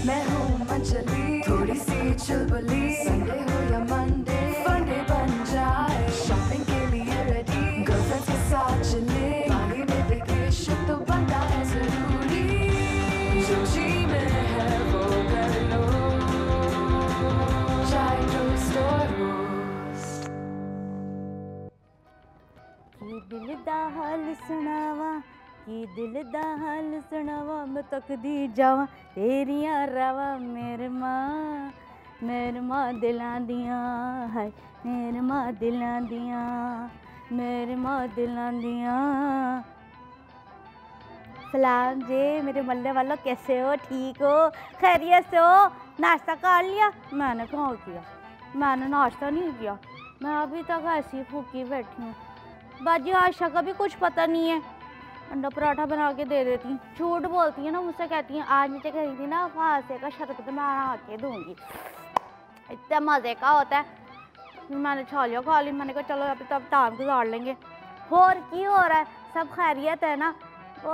मैं हूँ मंचली, थोड़ी सी चुलबुली, संडे हो या मंडे, फंडे बन जाए, शॉपिंग के लिए रेडी, गर्लफ्रेंड्स के साथ चले, बाली में वेकेशन तो बनता है जरूरी, जो जी में है वो कर लो, चाहे टोस्ट और रोस्ट। ये दिल दा हाल सुनावा, ये दिल दा हाल सुनावा, मैं तकदी जावा तेरियां रावा, मेरे मां दिलां दियां है, मेरे मां दिलां दियां, मेरे मां दिलां दियां। सलाम जी मेरे मल्ले वालों, कैसे हो? ठीक हो? खैरियत से हो? नाश्ता कर लिया? मैंने कहाँ किया, मैंने नाश्ता नहीं किया, मैं अभी तक ऐसी फूकी बैठी हूँ। बाजी आशा का भी कुछ पता नहीं है, अंडा पराठा बना के दे देती, झूठ बोलती है ना, मुझसे कहती हैं आज नीचे कही थी ना फांसे का शरबत मैं बना के दूंगी, इतना मज़े का होता है। मैंने खा ली, मैंने कहा चलो अभी तब टाइम गुजार लेंगे। और की हो रहा है? सब खैरियत है ना? वो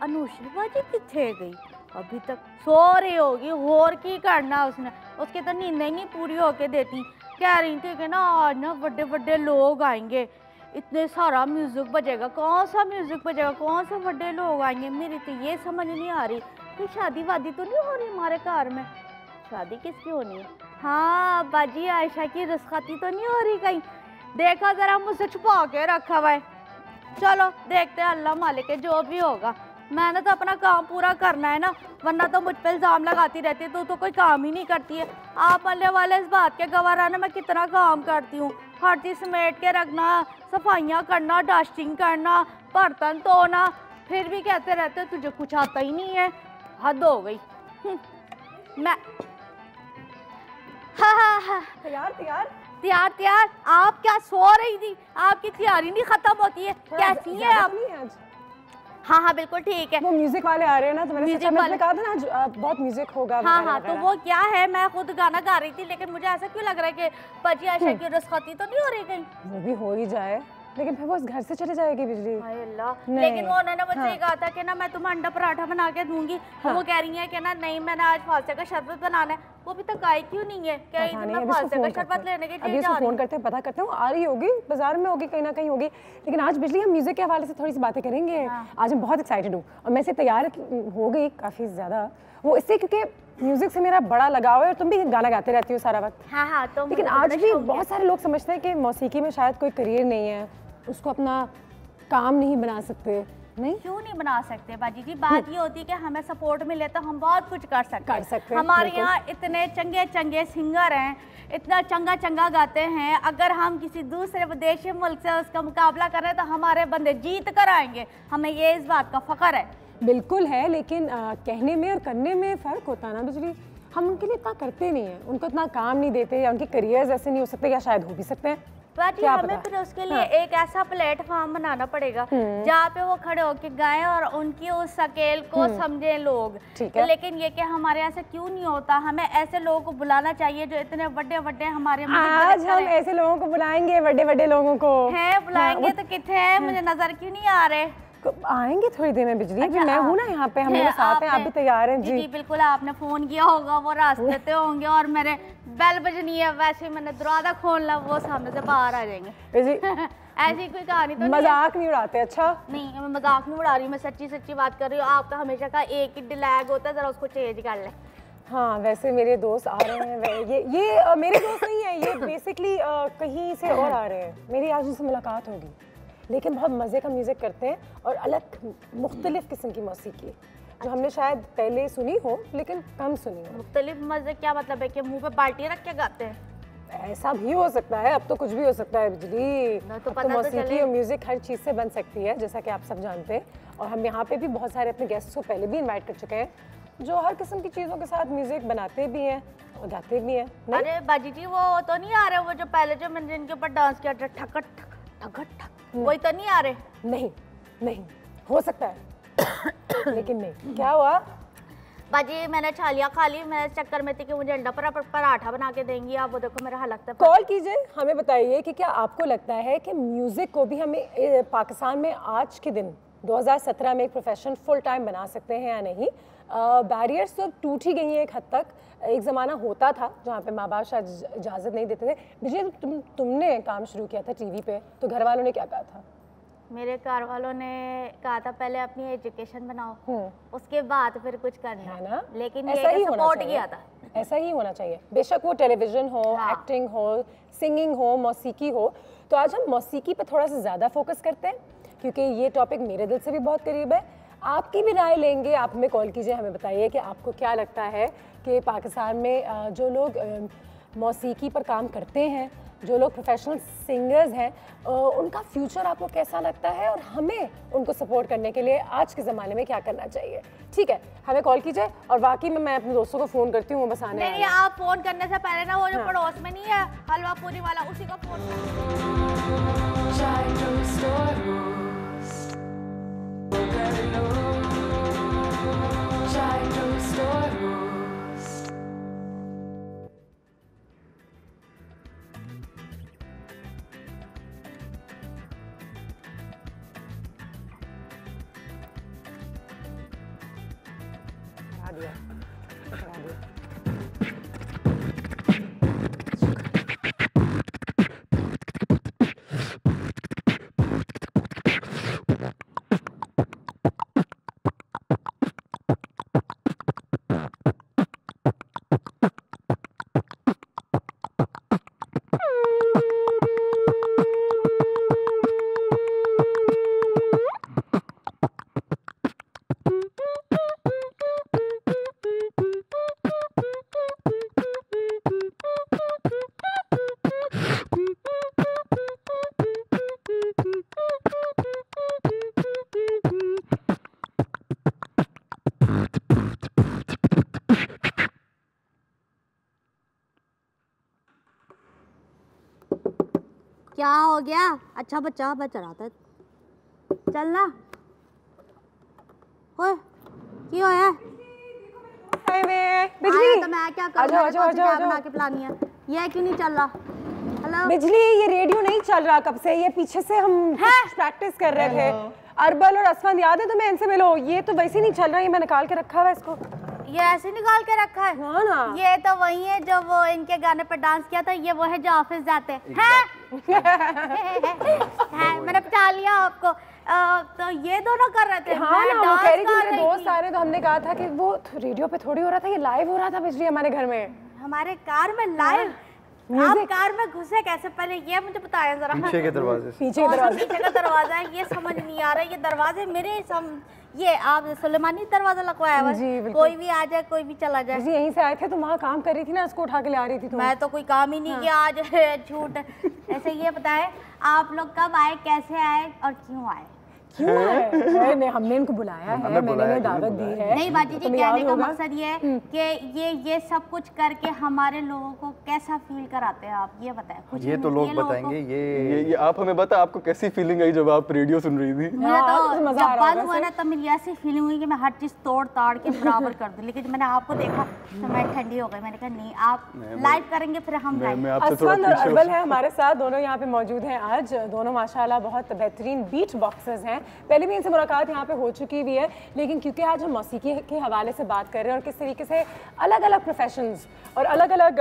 अनुश्री बाजी किथे गई? अभी तक सो रही होगी, और की करना उसने, उसके तो नींद ही नहीं पूरी होके देती। कह रही थी कि ना आज ना बड़े बड़े लोग आएंगे, इतने सारा म्यूज़िक बजेगा, कौन सा म्यूज़िक बजेगा, कौन से बड़े लोग आएंगे। मेरी तो ये समझ नहीं आ रही कि शादी वादी तो नहीं हो रही हमारे घर में। शादी किसकी होनी है? हाँ बाजी आयशा की रुस्खती तो नहीं हो रही कहीं? देखा ज़रा, मुझसे छुपा के रखा हुआ है। चलो देखते हैं, अल्लाह मालिक है, जो भी होगा। मैंने तो अपना काम पूरा करना है ना, वरना तो मुझ पर इल्ज़ाम लगाती रहती है, तो कोई काम ही नहीं करती है। आप अल्लाह वाले इस बात के गवाह रहना, मैं कितना काम करती हूँ, हर चीज़ समेट के रखना, सफाइयाँ करना, डस्टिंग करना, बर्तन धोना, फिर भी कहते रहते तुझे कुछ आता ही नहीं है। हद हो गई। मैं हाँ तैयार। आप क्या सो रही थी? आपकी तैयारी नहीं खत्म होती है? कैसी है आप? हाँ बिल्कुल ठीक है। वो म्यूजिक वाले आ रहे हैं ना, तो मैंने कहा था ना बहुत म्यूजिक होगा। हाँ तो वो क्या है, मैं खुद गाना गा रही थी, लेकिन मुझे ऐसा क्यों लग रहा है कि बाजी आयशा की रुस्खती तो नहीं हो रही कहीं? वो भी हो ही जाए, लेकिन फिर वो इस घर से चले जाएगी बिजली। लेकिन वो उन्होंने मुझसे कहा था कि ना मैं तुम्हें अंडा पराठा बना के दूंगी। हाँ। वो कह रही है कि ना नहीं मैंने आज फालसे का शरबत बनाना है। वो अभी तक आई क्यों नहीं है? कहीं मैं फालसे का शरबत लेने के लिए जा रही हूं। फोन करते हैं, पता करते हैं, वो आ रही होगी, बाजार में होगी, कहीं ना कहीं होगी। लेकिन आज बिजली हम म्यूजिक के हवाले से थोड़ी सी बातें करेंगे। आज मैं बहुत एक्साइटेड हूँ और मैं से तैयार हो गई काफी ज्यादा, वो इससे क्योंकि म्यूजिक से मेरा बड़ा लगाव है और तुम भी गाना गाते रहती हो सारा वक्त। हाँ तो लेकिन आज भी बहुत सारे लोग समझते हैं कि मौसीकी में शायद कोई करियर नहीं है, उसको अपना काम नहीं बना सकते। नहीं, क्यों नहीं बना सकते बाजी जी? बात ये होती है कि हमें सपोर्ट मिले तो हम बहुत कुछ कर सकते हैं। हमारे यहाँ इतने चंगे सिंगर हैं, इतना चंगा गाते हैं। अगर हम किसी दूसरे विदेशी मुल्क से उसका मुकाबला करें तो हमारे बंदे जीत कर आएंगे। हमें ये इस बात का फख्र है। बिल्कुल है, लेकिन कहने में और करने में फ़र्क होता है ना बिजली। हम उनके लिए इतना करते नहीं हैं, उनको इतना काम नहीं देते, या उनके करियर्स ऐसे नहीं हो सकते, या शायद हो भी सकते हैं। बाजी हमें फिर उसके लिए एक ऐसा प्लेटफॉर्म बनाना पड़ेगा जहाँ पे वो खड़े होके गाएं और उनकी उस स्केल को समझें लोग। लेकिन ये कि हमारे यहाँ से क्यों नहीं होता? हमें ऐसे लोगों को बुलाना चाहिए जो इतने बड़े हमारे। आज हम ऐसे लोगों को बुलाएंगे, बड़े लोगों को है बुलाएंगे। तो कितने हैं? मुझे नजर क्यों नहीं आ रहे? आएंगे थोड़ी देर में बिजली। अच्छा, मैं हूँ ना यहाँ पे, हम लोग साथ हैं, आप भी तैयार हैं? जी बिल्कुल। आपने फोन किया होगा, वो रास्ते पे होंगे और मेरे बेल बजनी है, वैसे मैंने दरवाजा खोलना, वो सामने से बाहर आ जाएंगे। ऐसी कोई कहानी तो मजाक नहीं उड़ाते? अच्छा नहीं, मैं मजाक नहीं उड़ा रही, मैं सच्ची बात कर रही हूँ। आपका हमेशा का एक ही डिलैग होता है, जरा उसको चेंज कर ले। हाँ वैसे मेरे दोस्त आ रहे हैं, ये मेरे दोस्त नहीं है, ये बेसिकली कहीं से और आ रहे हैं। मेरी आज उनसे मुलाकात होगी, लेकिन बहुत मज़े का म्यूज़िक करते हैं और अलग मुख्तलिफ किस्म की मौसीकी जो हमने शायद पहले सुनी हो लेकिन कम सुनी हो। मुख्तलिफ मज़े क्या मतलब है कि मुंह पे बाल्टी रख के गाते हैं? ऐसा भी हो सकता है, अब तो कुछ भी हो सकता है बिजली। तो मौसीकी और म्यूज़िक हर चीज़ से बन सकती है, जैसा कि आप सब जानते हैं। और हम यहाँ पे भी बहुत सारे अपने गेस्ट को पहले भी इन्वाइट कर चुके हैं जो हर किस्म की चीज़ों के साथ म्यूज़िक बनाते भी हैं और गाते भी हैं। अरे बाजी जी वो तो नहीं आ रहे, वो जो पहले जो मैंने जिनके ऊपर डांस किया था ठक ठक वही तो नहीं आ रहे? नहीं हो सकता है लेकिन नहीं। क्या हुआ बाजी? मैंने छालियाँ खा ली, मैं इस चक्कर में थी कि मुझे अंडा पराठा बना के देंगी आप। वो देखो मेरा हालत है। कॉल कीजिए, हमें बताइए कि क्या आपको लगता है कि म्यूजिक को भी हमें पाकिस्तान में आज के दिन 2017 में एक प्रोफेशन फुल टाइम बना सकते हैं या नहीं। बैरियर्स तो टूट ही गई हैं एक हद तक। एक ज़माना होता था जहाँ पे माँ बाप शायद इजाज़त नहीं देते थे। विजय, तुमने काम शुरू किया था टीवी पे, तो घर वालों ने क्या कहा था? मेरे घर वालों ने कहा था पहले अपनी एजुकेशन बनाओ, उसके बाद फिर कुछ करना है ना, लेकिन ऐसा ये ही होना सपोर्ट चाहिए। किया था। ऐसा ही होना चाहिए, बेशक वो टेलीविज़न हो, एक्टिंग हो, सिंगिंग हो, मौसीकी हो। तो आज हम मौसीकी पे थोड़ा सा ज़्यादा फोकस करते हैं क्योंकि ये टॉपिक मेरे दिल से भी बहुत करीब है। आपकी भी राय लेंगे, आप हमें कॉल कीजिए, हमें बताइए कि आपको क्या लगता है कि पाकिस्तान में जो लोग मौसीकी पर काम करते हैं, जो लोग प्रोफेशनल सिंगर्स हैं, उनका फ्यूचर आपको कैसा लगता है और हमें उनको सपोर्ट करने के लिए आज के ज़माने में क्या करना चाहिए। ठीक है, हमें कॉल कीजिए और वाकई में मैं अपने दोस्तों को फ़ोन करती हूँ, वो बस आने नहीं, आप फ़ोन करने से पहले ना वो जो पड़ोस में नहीं है हलवा पूरी वाला, उसी को phone Try to restore roast. Try to restore roast. करा दिया। क्या हो गया? अच्छा बच्चा बच रहा था, चलना। ओए की होया? बिजली, तो मैं क्या करूं? चाय बना के पिलानी है, ये क्यों नहीं चल रहा? हेलो बिजली, ये रेडियो नहीं चल रहा कब से, ये पीछे से हम प्रैक्टिस कर रहे थे। अरबल और असफान याद है तुम्हें? इनसे मिलो। ये तो वैसे नहीं चल रहा, ये मैं निकाल के रखा हुआ है इसको। ये ऐसे निकाल के रखा है? हाँ ना, ये तो वही है जो वो इनके गाने पर डांस किया था, ये वो है जो ऑफिस जाते हैं। मैंने बचा लिया आपको। तो ये दोनों कर रहे थे। हाँ ना, वो कह रही थी मेरे दोस्त आ रहे, तो हमने कहा था कि वो रेडियो पे थोड़ी हो रहा था, ये लाइव हो रहा था बिजली हमारे घर में, हमारे कार में लाइव। आप कार में घुसे कैसे, पहले ये मुझे बताया जरा। पीछे के दरवाजे से। पीछे का दरवाजा है, ये समझ नहीं आ रहा है। ये दरवाजे मेरे ये आप सुलेमानी दरवाजा लगवाया हुआ है, कोई भी आ जाए कोई भी चला जाए। जी यहीं से आए थे, तुम वहाँ काम कर रही थी ना, उसको उठा के ले आ रही थी तुम। मैं तो कोई काम ही नहीं किया आज। झूठ। ऐसे ये बताएं आप लोग कब आए, कैसे आए और क्यों आए? क्यों है? नहीं, हमने इनको बुलाया है, मैंने इन्हें दावत दी है। नहीं बाजी जी, कहने का मकसद ये है कि ये सब कुछ करके हमारे लोगों को कैसा फील कराते हैं आप, ये बताएं कुछ। ये तो लोग बताएंगे। ये आप हमें बता, आपको कैसी फीलिंग आई जब आप रेडियो सुन रही थी? मुझे तो जब बंद हुआ ना तब मेरी ऐसी फीलिंग हुई कि मैं हर चीज तोड़ ताड़ के बराबर कर दूं, लेकिन मैंने आपको देखा तो मैं ठंडी हो गई। मैंने कहा नहीं, आप लाइव करेंगे फिर हम लाइव। असफान और अरबल है हमारे साथ, दोनों यहाँ पे मौजूद हैं आज। दोनों माशाल्लाह बहुत बेहतरीन बीट बॉक्सर्स हैं। पहले भी इनसे मुलाकात यहाँ पे हो चुकी भी है, लेकिन क्योंकि आज हम मौसीकी के हवाले से बात कर रहे हैं और किस तरीके से अलग अलग प्रोफेशंस और अलग अलग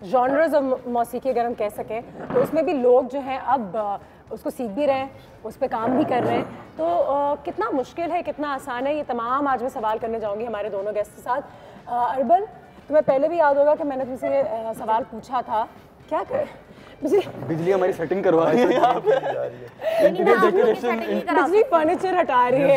जॉनर्स ऑफ मौसीकी अगर हम कह सकें, तो उसमें भी लोग जो हैं अब उसको सीख भी रहे हैं, उस पर काम भी कर रहे हैं। तो कितना मुश्किल है, कितना आसान है, ये तमाम आज मैं सवाल करने जाऊँगी हमारे दोनों गेस्ट के साथ। अरबल, तुम्हें पहले भी याद होगा कि मैंने तुमसे सवाल पूछा था, क्या कर बिजली हमारी सेटिंग करवा रही है यहाँ पे। बिजली फर्नीचर हटा रही है।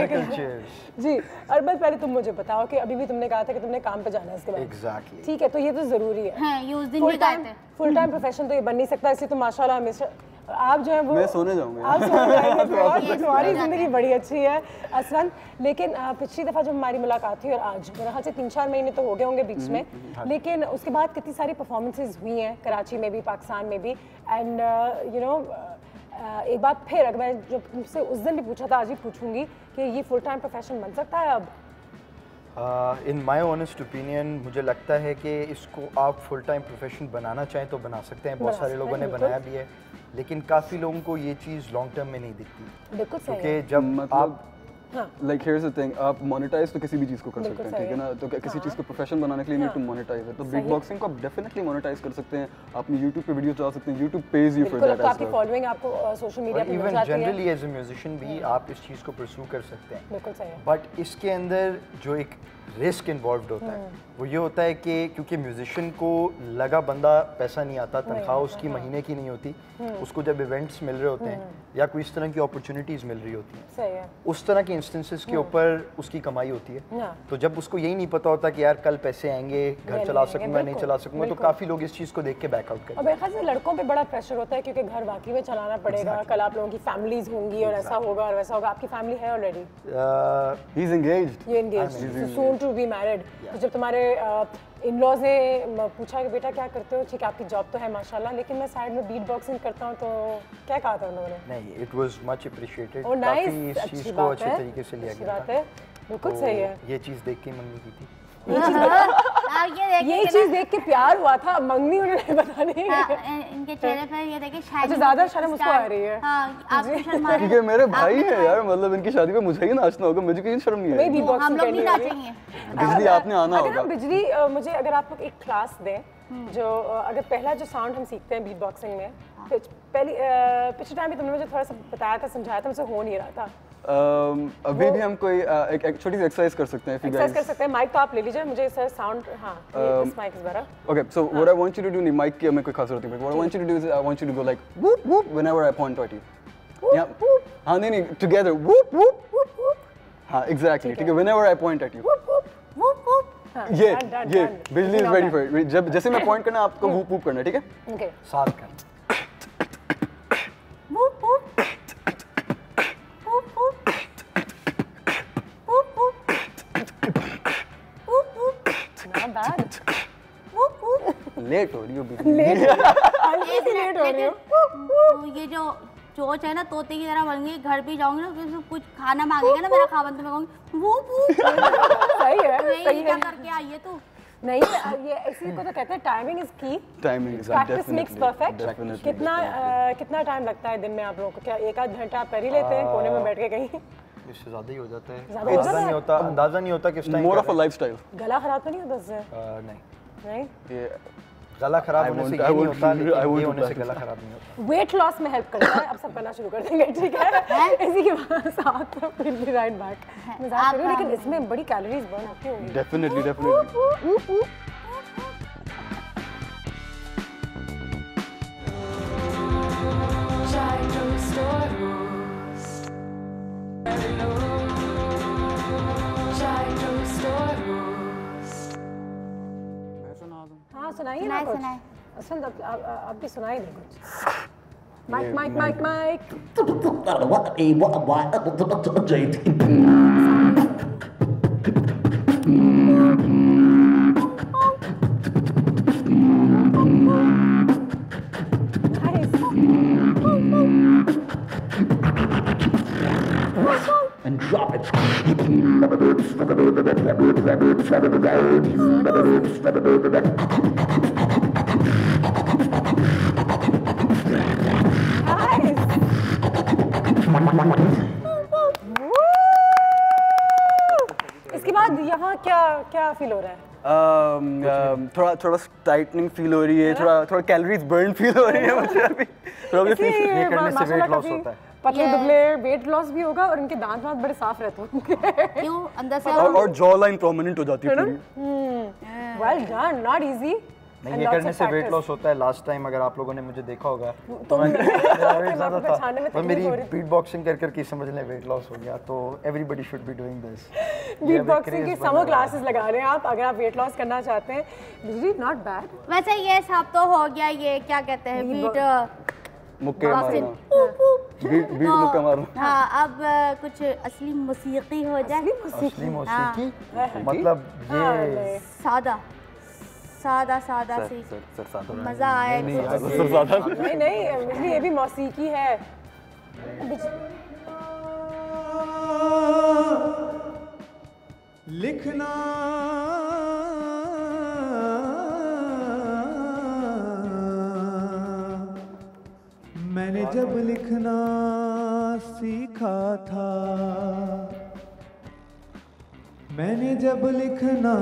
जी अरबल, पहले तुम मुझे बताओ कि अभी भी तुमने कहा था कि तुमने काम पे जाना है इसके बाद। एग्जैक्टली। ठीक है, तो ये तो जरूरी है। हाँ, ये उस दिन भी गए थे। फुल टाइम प्रोफेशन तो ये बन नहीं सकता, इसलिए तो माशाल्लाह हमेशा आप जो है वो मैं सोने जाऊंगा। आप सो जाएंगे तो तुम्हारी जिंदगी बड़ी अच्छी है असफान। लेकिन पिछली दफ़ा जब हमारी मुलाकात हुई और आज मेरे ख्याल से 3-4 महीने तो हो गए होंगे बीच में, लेकिन उसके बाद कितनी सारी परफॉर्मेंसेज हुई हैं कराची में भी, पाकिस्तान में भी। एंड एक बात फिर, अगर मैं जो तुमसे उस दिन भी पूछा था आज भी पूछूंगी कि ये फुल टाइम प्रोफेशन बन सकता है अब? इन माई ऑनेस्ट ओपिनियन मुझे लगता है कि इसको आप फुल टाइम प्रोफेशन बनाना चाहें तो बना सकते हैं, बहुत सारे लोगों ने बनाया भी है, लेकिन काफ़ी लोगों को ये चीज़ लॉन्ग टर्म में नहीं दिखती, बिल्कुल सही है। क्योंकि जब आप लाइक हियर्स द थिंग, आप मोनेटाइज तो किसी भी चीज़ को कर सकते हैं, ठीक है ना, तो किसी चीज़ को प्रोफेशन बनाने के लिए नीड टू मोनेटाइज है, तो बीट बॉक्सिंग को आप डेफिनेटली मोनेटाइज कर सकते हैं, आप अपनी यूट्यूब पे वीडियोस डाल सकते हैं, YouTube page you for that, आपकी फॉलोइंग आपको सोशल मीडिया पे मिल इवन जाती है। जनरली एज ए म्यूजिशियन भी आप इस चीज़ को परस्यू कर सकते हैं, बिल्कुल सही है। बट इसके अंदर जो एक रिस्क इन्वॉल्व होता है वो ये होता है कि क्योंकि म्यूजिशियन को लगा बंदा पैसा नहीं आता, तनख्वाह उसकी महीने की नहीं होती, उसको जब इवेंट्स मिल रहे होते हैं या कोई इस तरह की अपॉर्चुनिटीज़ मिल रही होती हैं, सही है। उस तरह के इंस्टेंसेस के ऊपर उसकी कमाई होती है, तो जब उसको यही नहीं पता होता कि यार कल पैसे आएंगे, घर चला सकूंगा नहीं चला सकूंगा, तो काफ़ी लोग इस चीज़ को देख के बैकआउट करते हैं। और मेरे ख्याल से लड़कों पे बड़ा प्रेशर होता है क्योंकि घर वाकई में चलाना पड़ेगा, कल आप लोगों की फैमिलीज होंगी और ऐसा होगा और वैसा होगा। आपकी फैमिली है ऑलरेडी? ही इज एंगेज्ड, ये engaged, soon to be married. तो जब तुम्हारे इन-लॉज ने पूछा कि बेटा क्या करते हो, ठीक है आपकी जॉब तो है माशाल्लाह, लेकिन मैं साइड में बीट बॉक्सिंग करता हूँ, तो क्या कहा था उन्होंने? नहीं, इट वाज मच अप्रिशिएटेड, ओह काफ़ी इस नाइस, चीज़ को अच्छे तरीके से लिया गया बात है, बिल्कुल सही है। ये चीज़ देख के मंगनी की थी, ये चीज देख के प्यार हुआ था, मंगनी उन्होंने बता नहीं। इनके चेहरे पर ये देखिए शायद अच्छा ज्यादा शर्म उसको आ रही है। हाँ, आपको शर्म आ रही है क्योंकि मेरे भाई है यार, मतलब इनकी शादी में मुझे ही नाचना होगा, मुझे कहीं शर्म नहीं मैं है। भी बॉक्सिंग हम लोग करनी नहीं होगी। नाचेंगे। बिजली आपने आना अगर होगा। हम बिजली मुझे अगर आप लोग एक क्लास दें, जो अगर पहला जो साउंड हम सीखते हैं बीट बॉक्सिंग में, पिछले टाइम भी तुमने मुझे थोड़ा सा बताया था, समझाया था, मुझसे हो नहीं रहा था। अभी भी हम कोई एक छोटी सी एक्सरसाइज कर सकते हैं, एक्सरसाइज कर सकते हैं। माइक तो आप ले लीजिए, मुझे सर साउंड, हाँ this mic is better. Okay, so what I want you to do, नहीं माइक की हमें कोई खास जरूरत नहीं, what I want you to do is I want you to go like whoop whoop whenever I point at you. Yeah. हाँ नहीं together whoop whoop whoop whoop. हाँ exactly, ठीक है, whenever I point at you. वुप वुप। ये बिजली is ready for it. जब जैसे मैं point करना आपको whoop whoop करना है, ठीक है? ओके साथ कर। Whoop whoop. Whoop whoop. Whoop whoop. Whoop whoop. Not bad. Whoop whoop. Late हो रही हो बिजली। लेट हो रही हो। तो ये जो चोच है ना, तोते की तरह बन गई, घर भी जाऊंगी ना, किसी कुछ खाना मांगेगा ना मेरा खावन, तो मैं कहूंगी वुप वुप। सही है, सही क्या है। करके आई है तू? नहीं, ये इसी को तो कहते हैं टाइमिंग इज की। Timing is practice makes perfect. definitely. कितना टाइम लगता है दिन में आप लोगों को? क्या एक आध घंटा आप कर ही लेते हैं कोने में बैठ के कहीं? इससे ज़्यादा ही हो जाता है, ज़्यादा हो जाता है? अंदाज़ा नहीं होता किस time More of a lifestyle. गला खराब तो नहीं होता इससे? नहीं, नहीं। ये गला खराब होने से ये नहीं होता, लेकिन I want ये to होने से practice. गला खराब नहीं होता। वेट लॉस में हेल्प करता है। अब सब करना शुरू कर देंगे, ठीक है? इसी के बाद साथ विल बी राइट बैक। मजाक कर रही हूं, लेकिन इसमें बड़ी कैलोरीज बर्न होती होंगी। Definitely, definitely. Try to restore roost. Try to restore roost. हाँ सुनाइए ना कुछ। सुनाए। सुन, अब भी सुनाई दे कुछ। Mic mic mic mic. And drop it. इसके बाद यहाँ क्या क्या फील हो रहा है? थोड़ा टाइटनिंग फील हो रही है, थोड़ा कैलोरीज बर्न फील हो रही है मुझे अभी। थोड़ा इसलिए ये करने से माशाल्लाह weight loss काफी होता है। पतले दुबले वेट लॉस भी होगा और इनके दांत वांत बड़े साफ रहते होंगे। क्यों अंदर से और जॉ लाइन प्रोमिनेंट हो जाती है पूरी। Well done, not easy. नहीं, ये करने से वेट लॉस होता है। लास्ट टाइम अगर आप लोगों ने मुझे देखा होगा तो मेरा वेट ज़्यादा पहचानने में था, पर तकलीफ मेरी हो रही। बीट बॉक्सिंग कर करके समझ लें वेट लॉस हो गया। तो everybody should be doing this. Beat boxing की समर क्लासेस लगा रहे हैं आप अगर आप वेट लॉस करना चाहते हैं। बिजली नॉट बैड। वैसे ये सब तो हो गया, ये क्या कहते हैं बीट मुक्के बॉक्सिंग। मारना, बीट मुक्का मारना। हाँ, अब कुछ असली मौसीकी हो जाए। असली मौसीकी मतलब ये सादा सादा सादा सी सर सादा मजा आए। सर सादा नहीं नहीं, बिजली ये भी मौसीकी है। लिखना मैंने जब लिखना सीखा था, मैंने जब लिखना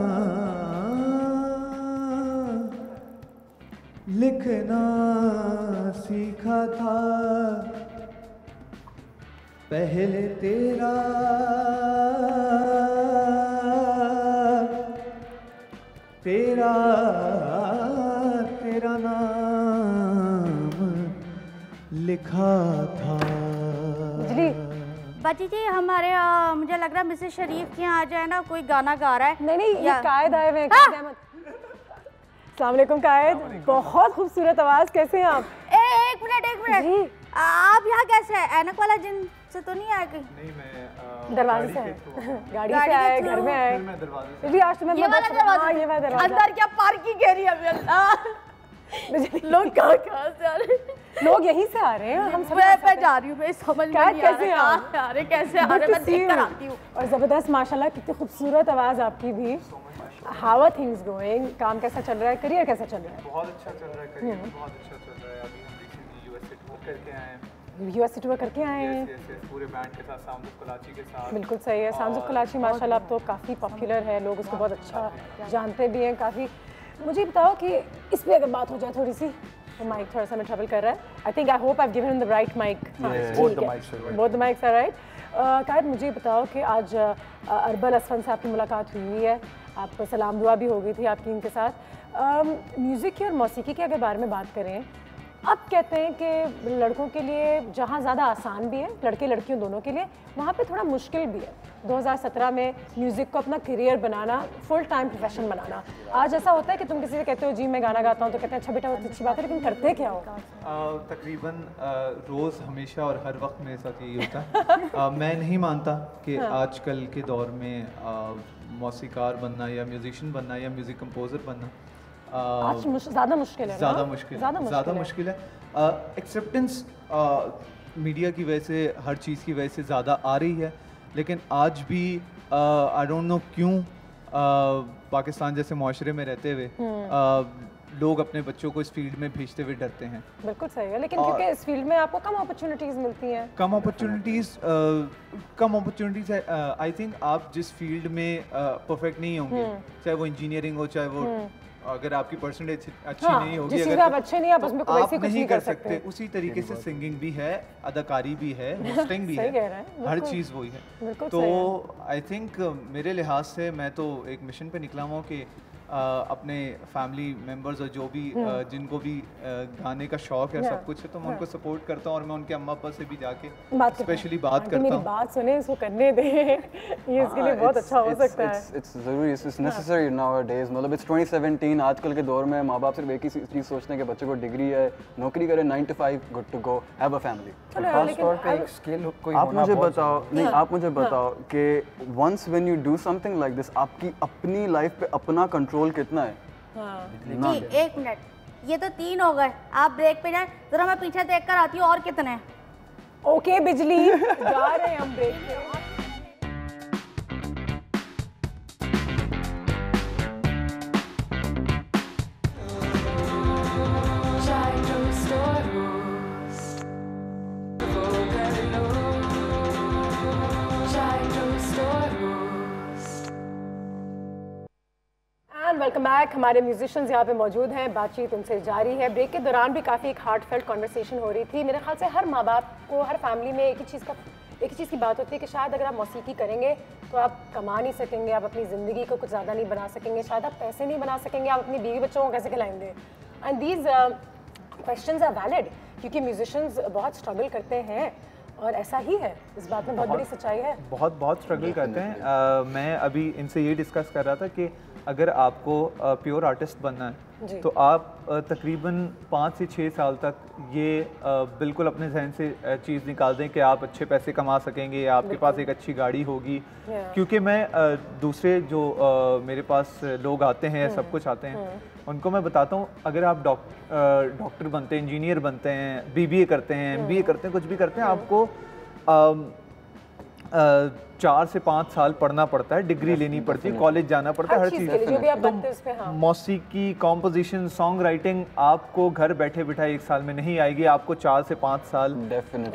सीखा था, पहले तेरा नाम लिखा था। बाजी जी हमारे मुझे लग रहा है मिसेस शरीफ के यहाँ आ जाए ना, कोई गाना गा रहा है। नहीं ये कायद आए हुए हैं। कायद अहमद। अस्सलाम वालेकुम कायद, बहुत खूबसूरत आवाज, कैसे हैं आप? एक मिनट आप यहाँ कैसे हैं? ऐनक वाला जिन से तो नहीं आए कहीं? नहीं मैं दरवाजे से आए, गाड़ी से आए, घर में आए। मैं दरवाजे बिजली आज तुम्हें ये वाला दरवाजा, ये वाला दरवाजा। अंदर क्या पार्किंग एरिया में? लोग कहाँ से आ रहे हैं? लोग यहीं से आ रहे हैं। हम सब मैं जा रही हूँ, मैं समझ में नहीं आ कैसे रहा आ रहे, कैसे आ रहे, मैं देख कर आती हूँ। और जबरदस्त माशाल्लाह, कितनी खूबसूरत आवाज आपकी भी। How are things going? काम कैसा चल रहा है? करियर कैसा चल रहा है? बहुत अच्छा चल रहा है, करियर बहुत अच्छा चल रहा है। अभी हम रिसेंटली यूएसए टूर करके आए हैं। यूएसए टूर करके आए हैं? यस पूरे बैंड के साथ, साउंड्स ऑफ कराची के साथ। बिल्कुल सही है। साउंड्स ऑफ कराची माशाल्लाह अब तो काफ़ी पॉपुलर है, लोग उसको बहुत अच्छा जानते भी हैं काफ़ी। मुझे बताओ कि इस पे अगर बात हो जाए थोड़ी सी, तो माइक थोड़ा सा में ट्रबल कर रहा है। I think I hope I have given him the right mic. Both the mics are right. कायद मुझे बताओ कि आज अरबल असफन से आपकी मुलाकात हुई है, आप सलाम दुआ भी हो गई थी आपकी इनके साथ। म्यूज़िक की और मौसीकी के अगर बारे में बात करें, अब कहते हैं कि लड़कों के लिए जहाँ ज़्यादा आसान भी है, लड़के लड़कियों दोनों के लिए, वहाँ पे थोड़ा मुश्किल भी है। 2017 में म्यूज़िक को अपना करियर बनाना, फुल टाइम प्रोफेशन बनाना। आज ऐसा होता है कि तुम किसी से कहते हो जी मैं गाना गाता हूँ, तो कहते हैं अच्छा बेटा बहुत अच्छी बात है, लेकिन करते क्या हो? तकरीबन रोज़ हमेशा और हर वक्त मेरे साथ यही होता है। मैं नहीं मानता कि आजकल के दौर में मौसीकार बनना या म्यूजिशियन बनना या म्यूज़िक कंपोज़र बनना आज ज़्यादा मुश्किल है। ज़्यादा मुश्किल है। एक्सेप्टेंस मीडिया की वजह से, हर चीज़ की वजह से ज़्यादा आ रही है, लेकिन आज भी आई डोंट नो क्यों पाकिस्तान जैसे माशरे में रहते हुए लोग अपने बच्चों को इस फील्ड में भेजते हुए डरते हैं। बिल्कुल सही है, लेकिन क्योंकि इस फील्ड में आपको कम अपॉर्चुनिटीज़ मिलती हैं। कम अपॉर्चुनिटीज़ है। आई थिंक आप जिस फील्ड में परफेक्ट नहीं होंगे, चाहे वो इंजीनियरिंग हो, चाहे वो अगर आपकी परसेंटेज अच्छी नहीं होगी, अगर आप अच्छे नहीं, आप उसमें कोई आप नहीं कर सकते। उसी तरीके से सिंगिंग भी है, अदाकारी भी है, होस्टिंग भी है, हर चीज़ वही है। तो आई थिंक मेरे लिहाज से मैं तो एक मिशन पे निकला हुआ कि अपने फैमिली मेंबर्स और जो भी जिनको भी गाने का शौक है, सब कुछ है, तो मैं उनको सपोर्ट करता हूँ और मैं उनके अम्मा अब्बा से भी जाके स्पेशली बात करता हूँ। मेरी बात सुने, इसको करने दे, ये इसके लिए बहुत अच्छा हो सकता है। It's ज़रूरी, it's necessary nowadays। मतलब it's 2017, आजकल के दौर में माँ बाप सिर्फ एक ही चीज़ सोचते हैं कि बच्चे को डिग्री है, नौकरी करे, 9 to 5, good to go, have a family। आप मुझे बताओ, नहीं आप मुझे बताओ कि once when you do something like this, आपकी अपनी लाइफ पे अपना कंट्रोल कितना है? जी एक मिनट, ये तो 3 हो गए, आप ब्रेक पे जाए जरा, मैं पीछे देख कर आती हूँ और कितने। ओके बिजली, जा रहे हैं हम ब्रेक पे। Welcome back. हमारे म्यूजिशियंस यहाँ पे मौजूद हैं, बातचीत उनसे जारी है। ब्रेक के दौरान भी काफ़ी एक हार्ट फेल्ट कॉन्वर्सेशन हो रही थी। मेरे ख्याल से हर माँ बाप को, हर फैमिली में एक ही चीज़ की बात होती है कि शायद अगर आप मौसीकी करेंगे तो आप कमा नहीं सकेंगे, आप अपनी ज़िंदगी को कुछ ज़्यादा नहीं बना सकेंगे, शायद आप पैसे नहीं बना सकेंगे, आप अपनी बीवी बच्चों को कैसे खिलाएंगे। And these questions are valid, क्योंकि म्यूजिशियंस बहुत स्ट्रगल करते हैं और ऐसा ही है, इस बात में बहुत बड़ी सच्चाई है। बहुत स्ट्रगल करते हैं। मैं अभी इनसे ये डिस्कस कर रहा था कि अगर आपको प्योर आर्टिस्ट बनना है तो आप तकरीबन 5 से 6 साल तक ये बिल्कुल अपने जहन से चीज़ निकाल दें कि आप अच्छे पैसे कमा सकेंगे या आपके पास एक अच्छी गाड़ी होगी। क्योंकि मैं दूसरे जो मेरे पास लोग आते हैं, सब कुछ आते हैं, उनको मैं बताता हूँ अगर आप डॉक्टर बनते हैं, इंजीनियर बनते हैं, BBA करते हैं, MBA करते हैं, कुछ भी करते हैं, आपको 4 से 5 साल पढ़ना पड़ता है, डिग्री लेनी पड़ती है, कॉलेज जाना पड़ता है, हर चीज़। जो भी आप बनते हैं उस पे, हाँ। मौसीकी, कॉम्पोजिशन, सॉन्ग राइटिंग आपको घर बैठे बिठाए 1 साल में नहीं आएगी, आपको 4 से 5 साल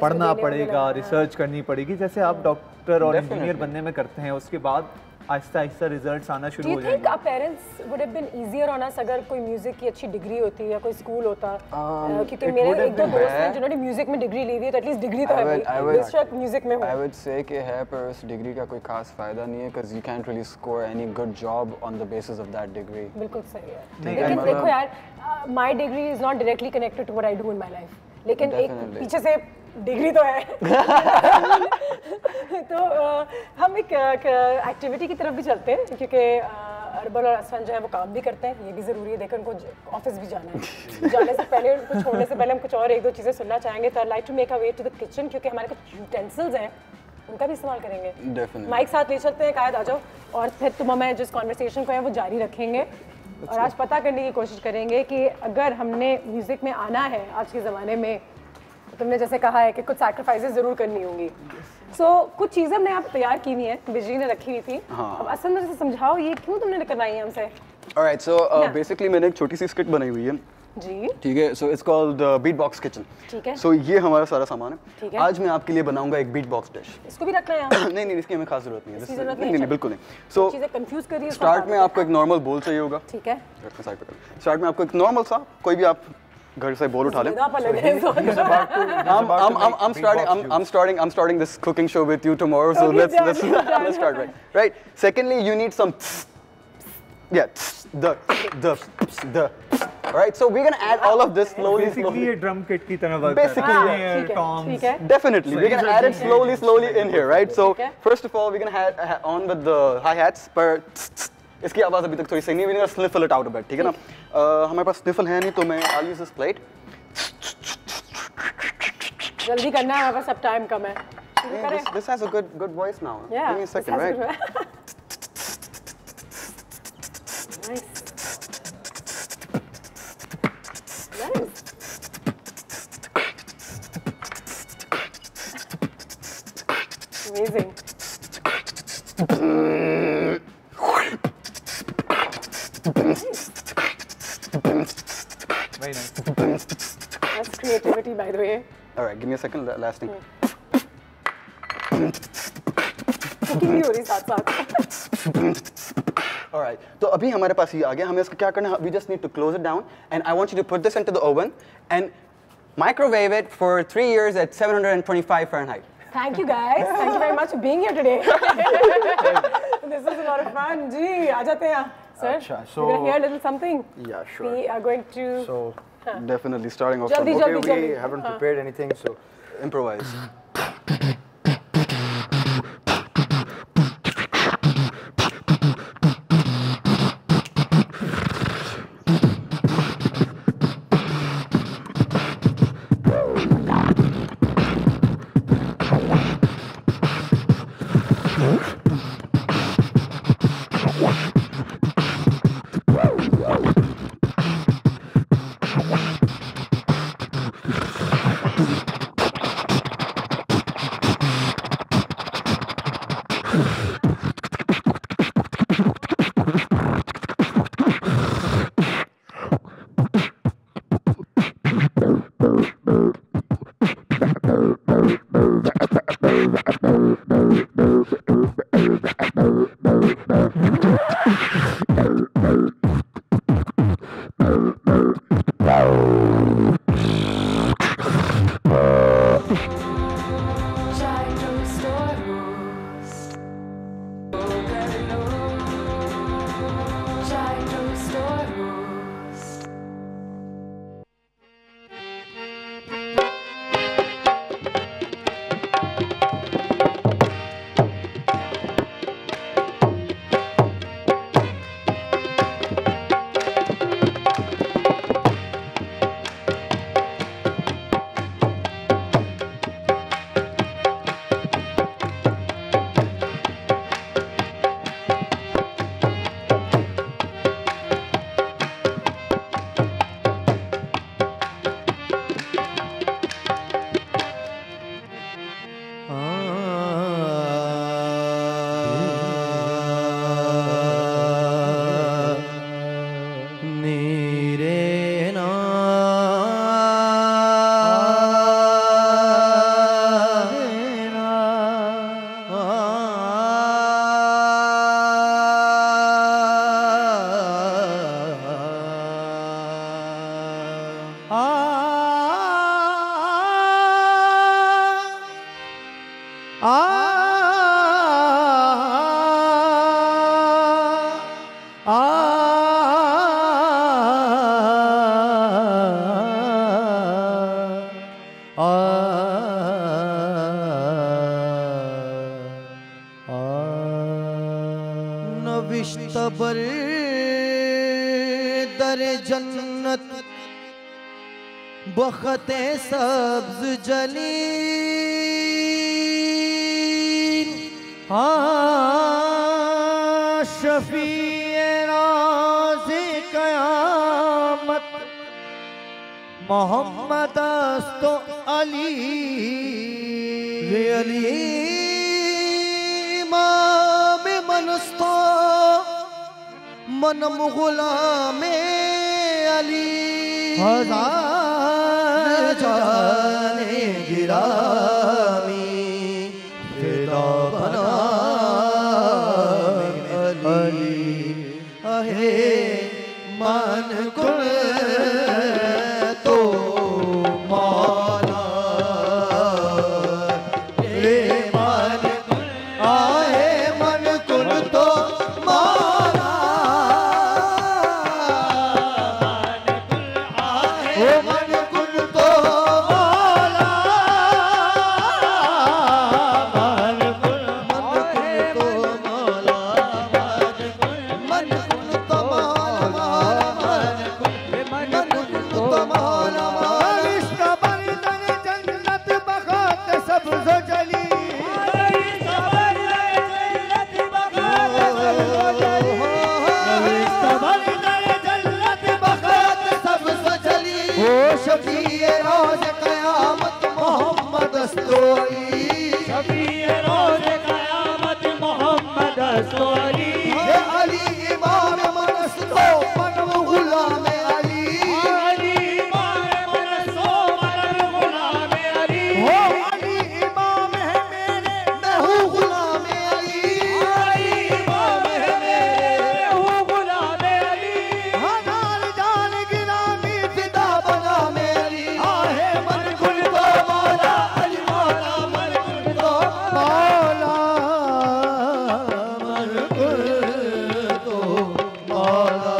पढ़ना पड़ेगा, रिसर्च करनी पड़ेगी, जैसे आप डॉक्टर और इंजीनियर बनने में करते हैं। उसके बाद आहिस्ता आहिस्ता रिजल्ट्स आना शुरू हो जाएंगे। Parents would have been easier on us अगर कोई म्यूजिक की अच्छी डिग्री होती या कोई स्कूल होता, क्योंकि मेरे एक दो दोस्त हैं जिन्होंने म्यूजिक में डिग्री ली हुई है, तो एटलीस्ट डिग्री तो है, बेशक म्यूजिक में हो। I would say कि है, पर उस डिग्री का कोई खास फायदा नहीं है, because you can't really score any good job on the basis of that degree. बिल्कुल सही है, लेकिन देखो यार, my degree is not directly connected to what I do in my life, लेकिन एक पीछे से डिग्री तो है। तो हम एक एक्टिविटी की तरफ भी चलते हैं, क्योंकि अरबल और असफान जो है वो काम भी करते हैं, ये भी ज़रूरी है, देखो उनको ऑफिस भी जाना है। जाने से पहले, उनको छोड़ने से पहले हम कुछ और 1-2 चीज़ें सुनना चाहेंगे। तो I like to make a way to the kitchen, क्योंकि हमारे कुछ यूटेंसिल्स हैं, उनका भी इस्तेमाल करेंगे। माइक साथ ले चलते हैं, कायद आ जाओ, और फिर तुम हमें जिस कॉन्वर्सेशन को है वो जारी रखेंगे। और आज पता करने की कोशिश करेंगे कि अगर हमने म्यूज़िक में आना है आज के ज़माने में, तुमने जैसे कहा है कि कुछ सैक्रिफाइसेस जरूर करनी होंगी। कुछ चीज़ें हमने यहाँ तैयार की हुई हैं, बिजली ने रखी हुई थी। अब असल में समझाओ ये क्यों तुमने करवाई है हमसे? Alright, so basically मैंने एक छोटी सी स्किट बनाई हुई है जी, ठीक है। So it's called beat box kitchen, ठीक है। सो ये हमारा सारा सामान है, ठीक है। आज मैं आपके लिए बनाऊंगा एक बीट बॉक्स डिश। इसको भी रखना है यहाँ? नहीं, इसकी हमें खास जरूरत नहीं है, नहीं, बिल्कुल नहीं। सो चीज़ें कंफ्यूज कर रही है। स्टार्ट में आपको एक नॉर्मल बोल चाहिए होगा, ठीक है। स्टार्ट में आपको एक नॉर्मल सा कोई भी आप घर से बोल उठा लें। I'm starting this cooking show with you tomorrow, so let's start right. Secondly, you need some the alright, so we're gonna add all of this slowly. Basically ये drum kit की तरह वर्क करता है, toms. Definitely, we're gonna add it slowly in here, right? So first of all, we're gonna add on with the hi-hats, पर इसकी आवाज़ अभी तक थोड़ी सही नहीं है, we're gonna sniffle it out a bit, ठीक है ना? हमारे पास sniffle है नहीं, तो मैं I'll use this plate. जल्दी करना है, हमारे पास सब टाइम कम है। This has a good voice now. Yeah, give me a second, right? Nice. Amazing. Very nice. That's creativity, by the way. All right, give me a second. Last thing. Cooking भी हो रही साथ-साथ। All right. तो अभी हमारे पास ये आ गया, हमें इसको क्या करना है? We just need to close it down, and I want you to put this into the oven and microwave it for 3 years at 725 Fahrenheit. Thank you guys. Thank you very much for being here today. This was a lot of fun. जी, आ जाते हैं, sir. So we're gonna hear a little something. Yeah, sure. We are going to. So definitely starting off. Jaldi, okay, jaldi, we jaldi. haven't prepared anything, so improvise. दर जन्नत बखते सब्ज जली हाँ शफीए राज़े क़यामत मोहम्मद अस्तो अली अली इमाम मनस्तो मनम गुलाम अली हजार जाने गिरामी फिदा बना अली अहे मन कुल तो मौला ए मन कुल आहे मन कुल तो मौला ओ मन कुल तो मौला मन कुल तो मौला मन कुल तो मौला मन कुल तो मौला इसका बंधन जन्नत बखत सब्ज़ जली शफीए रोज़ क़यामत मोहम्मद अस्तोली शफीए रोज़ क़यामत मोहम्मद अस्तोली अली इमाम मनस्तो मनम गुलाम अली अली इमाम मनस्तो मनम गुलाम अली हो अली इमाम है मेरे मैं हूँ गुलाम अली अली इमाम है मेरे मैं हूँ गुलाम अली हज़ार जान गिरामी फिदा बना मेरी आहे मन कुल तो मौला अली मौला मन कुल तो मौला मन कुल तो मौला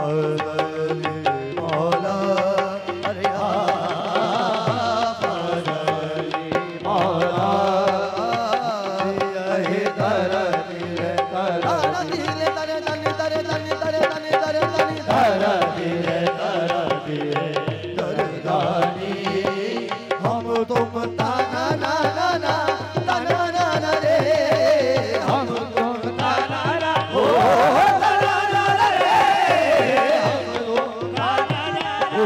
अली मौला अरे अली मौला ये दर दिल हम तुम ताना ना ना ना ताना ना ना रे हम तुम ताना ना हो ताना ना ना रे हम तुम ताना ना हो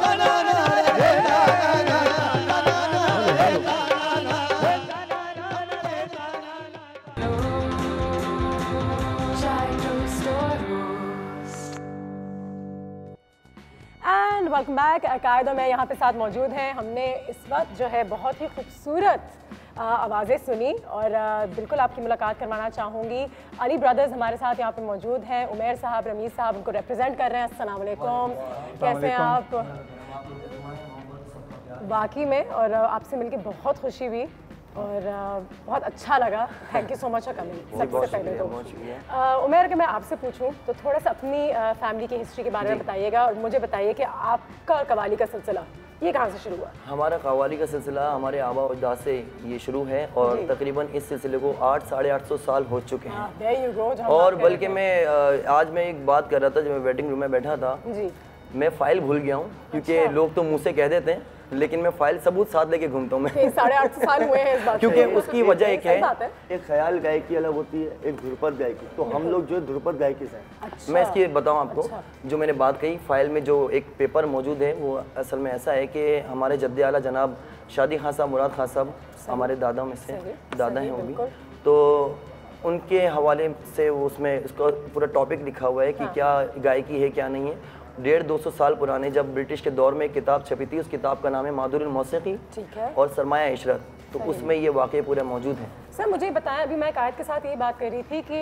ताना ना रे ताना ना ताना ना रे ताना ना रे ताना ना एंड वेलकम बैक। कायद और मैं यहाँ पे साथ मौजूद हैं। हमने इस वक्त जो है बहुत ही खूबसूरत आवाज़ें सुनी और बिल्कुल आपकी मुलाकात करवाना चाहूँगी। अली ब्रदर्स हमारे साथ यहाँ पे मौजूद हैं। उमैर साहब, रमीज़ साहब उनको रिप्रेजेंट कर रहे हैं। अस्सलाम वालेकुम, कैसे हैं आप? वाकई में और आपसे मिलके बहुत खुशी हुई और बहुत अच्छा लगा। Thank you so much for coming. सबसे पहले तो उमैर के मैं आपसे पूछूं तो थोड़ा सा अपनी फैमिली की हिस्ट्री के बारे में बताइएगा और मुझे बताइए कि आपका कवाली का सिलसिला ये कहाँ से शुरू हुआ? हमारा कवाली का सिलसिला हमारे आबा और अजदाद से ये शुरू है और तकरीबन इस सिलसिले को 800-850 साल हो चुके हैं। और बल्कि मैं आज मैं एक बात कर रहा था जब मैं वेटिंग रूम में बैठा था जी। मैं फाइल भूल गया हूँ क्योंकि लोग तो मुँह से कह देते हैं लेकिन मैं फाइल सबूत साथ लेके घूमता हूँ। मैं 850 साल हुए हैं इस बात क्योंकि उसकी वजह एक है, एक ख्याल गायकी अलग होती है, एक ध्रुपद गायकी। तो हम लोग जो ध्रुपद गायकी से हैं। मैं इसकी बताऊँ आपको जो मैंने बात कही फाइल में जो एक पेपर मौजूद है वो असल में ऐसा है कि हमारे जद्दे आला जनाब शादी खान साहब, मुराद खान साहब हमारे दादा में से दादा हैं वो भी, तो उनके हवाले से वो उसमें इसका पूरा टॉपिक लिखा हुआ है कि क्या गायकी है क्या नहीं है। 150-200 साल पुराने जब ब्रिटिश के दौर में एक किताब छपी थी, उस किताब का नाम है माधुरुल मौसीकी और सरमाया इशरत, तो उसमें ये वाक़े पूरे मौजूद हैं। सर मुझे बताएं, अभी मैं कायद के साथ ये बात कर रही थी कि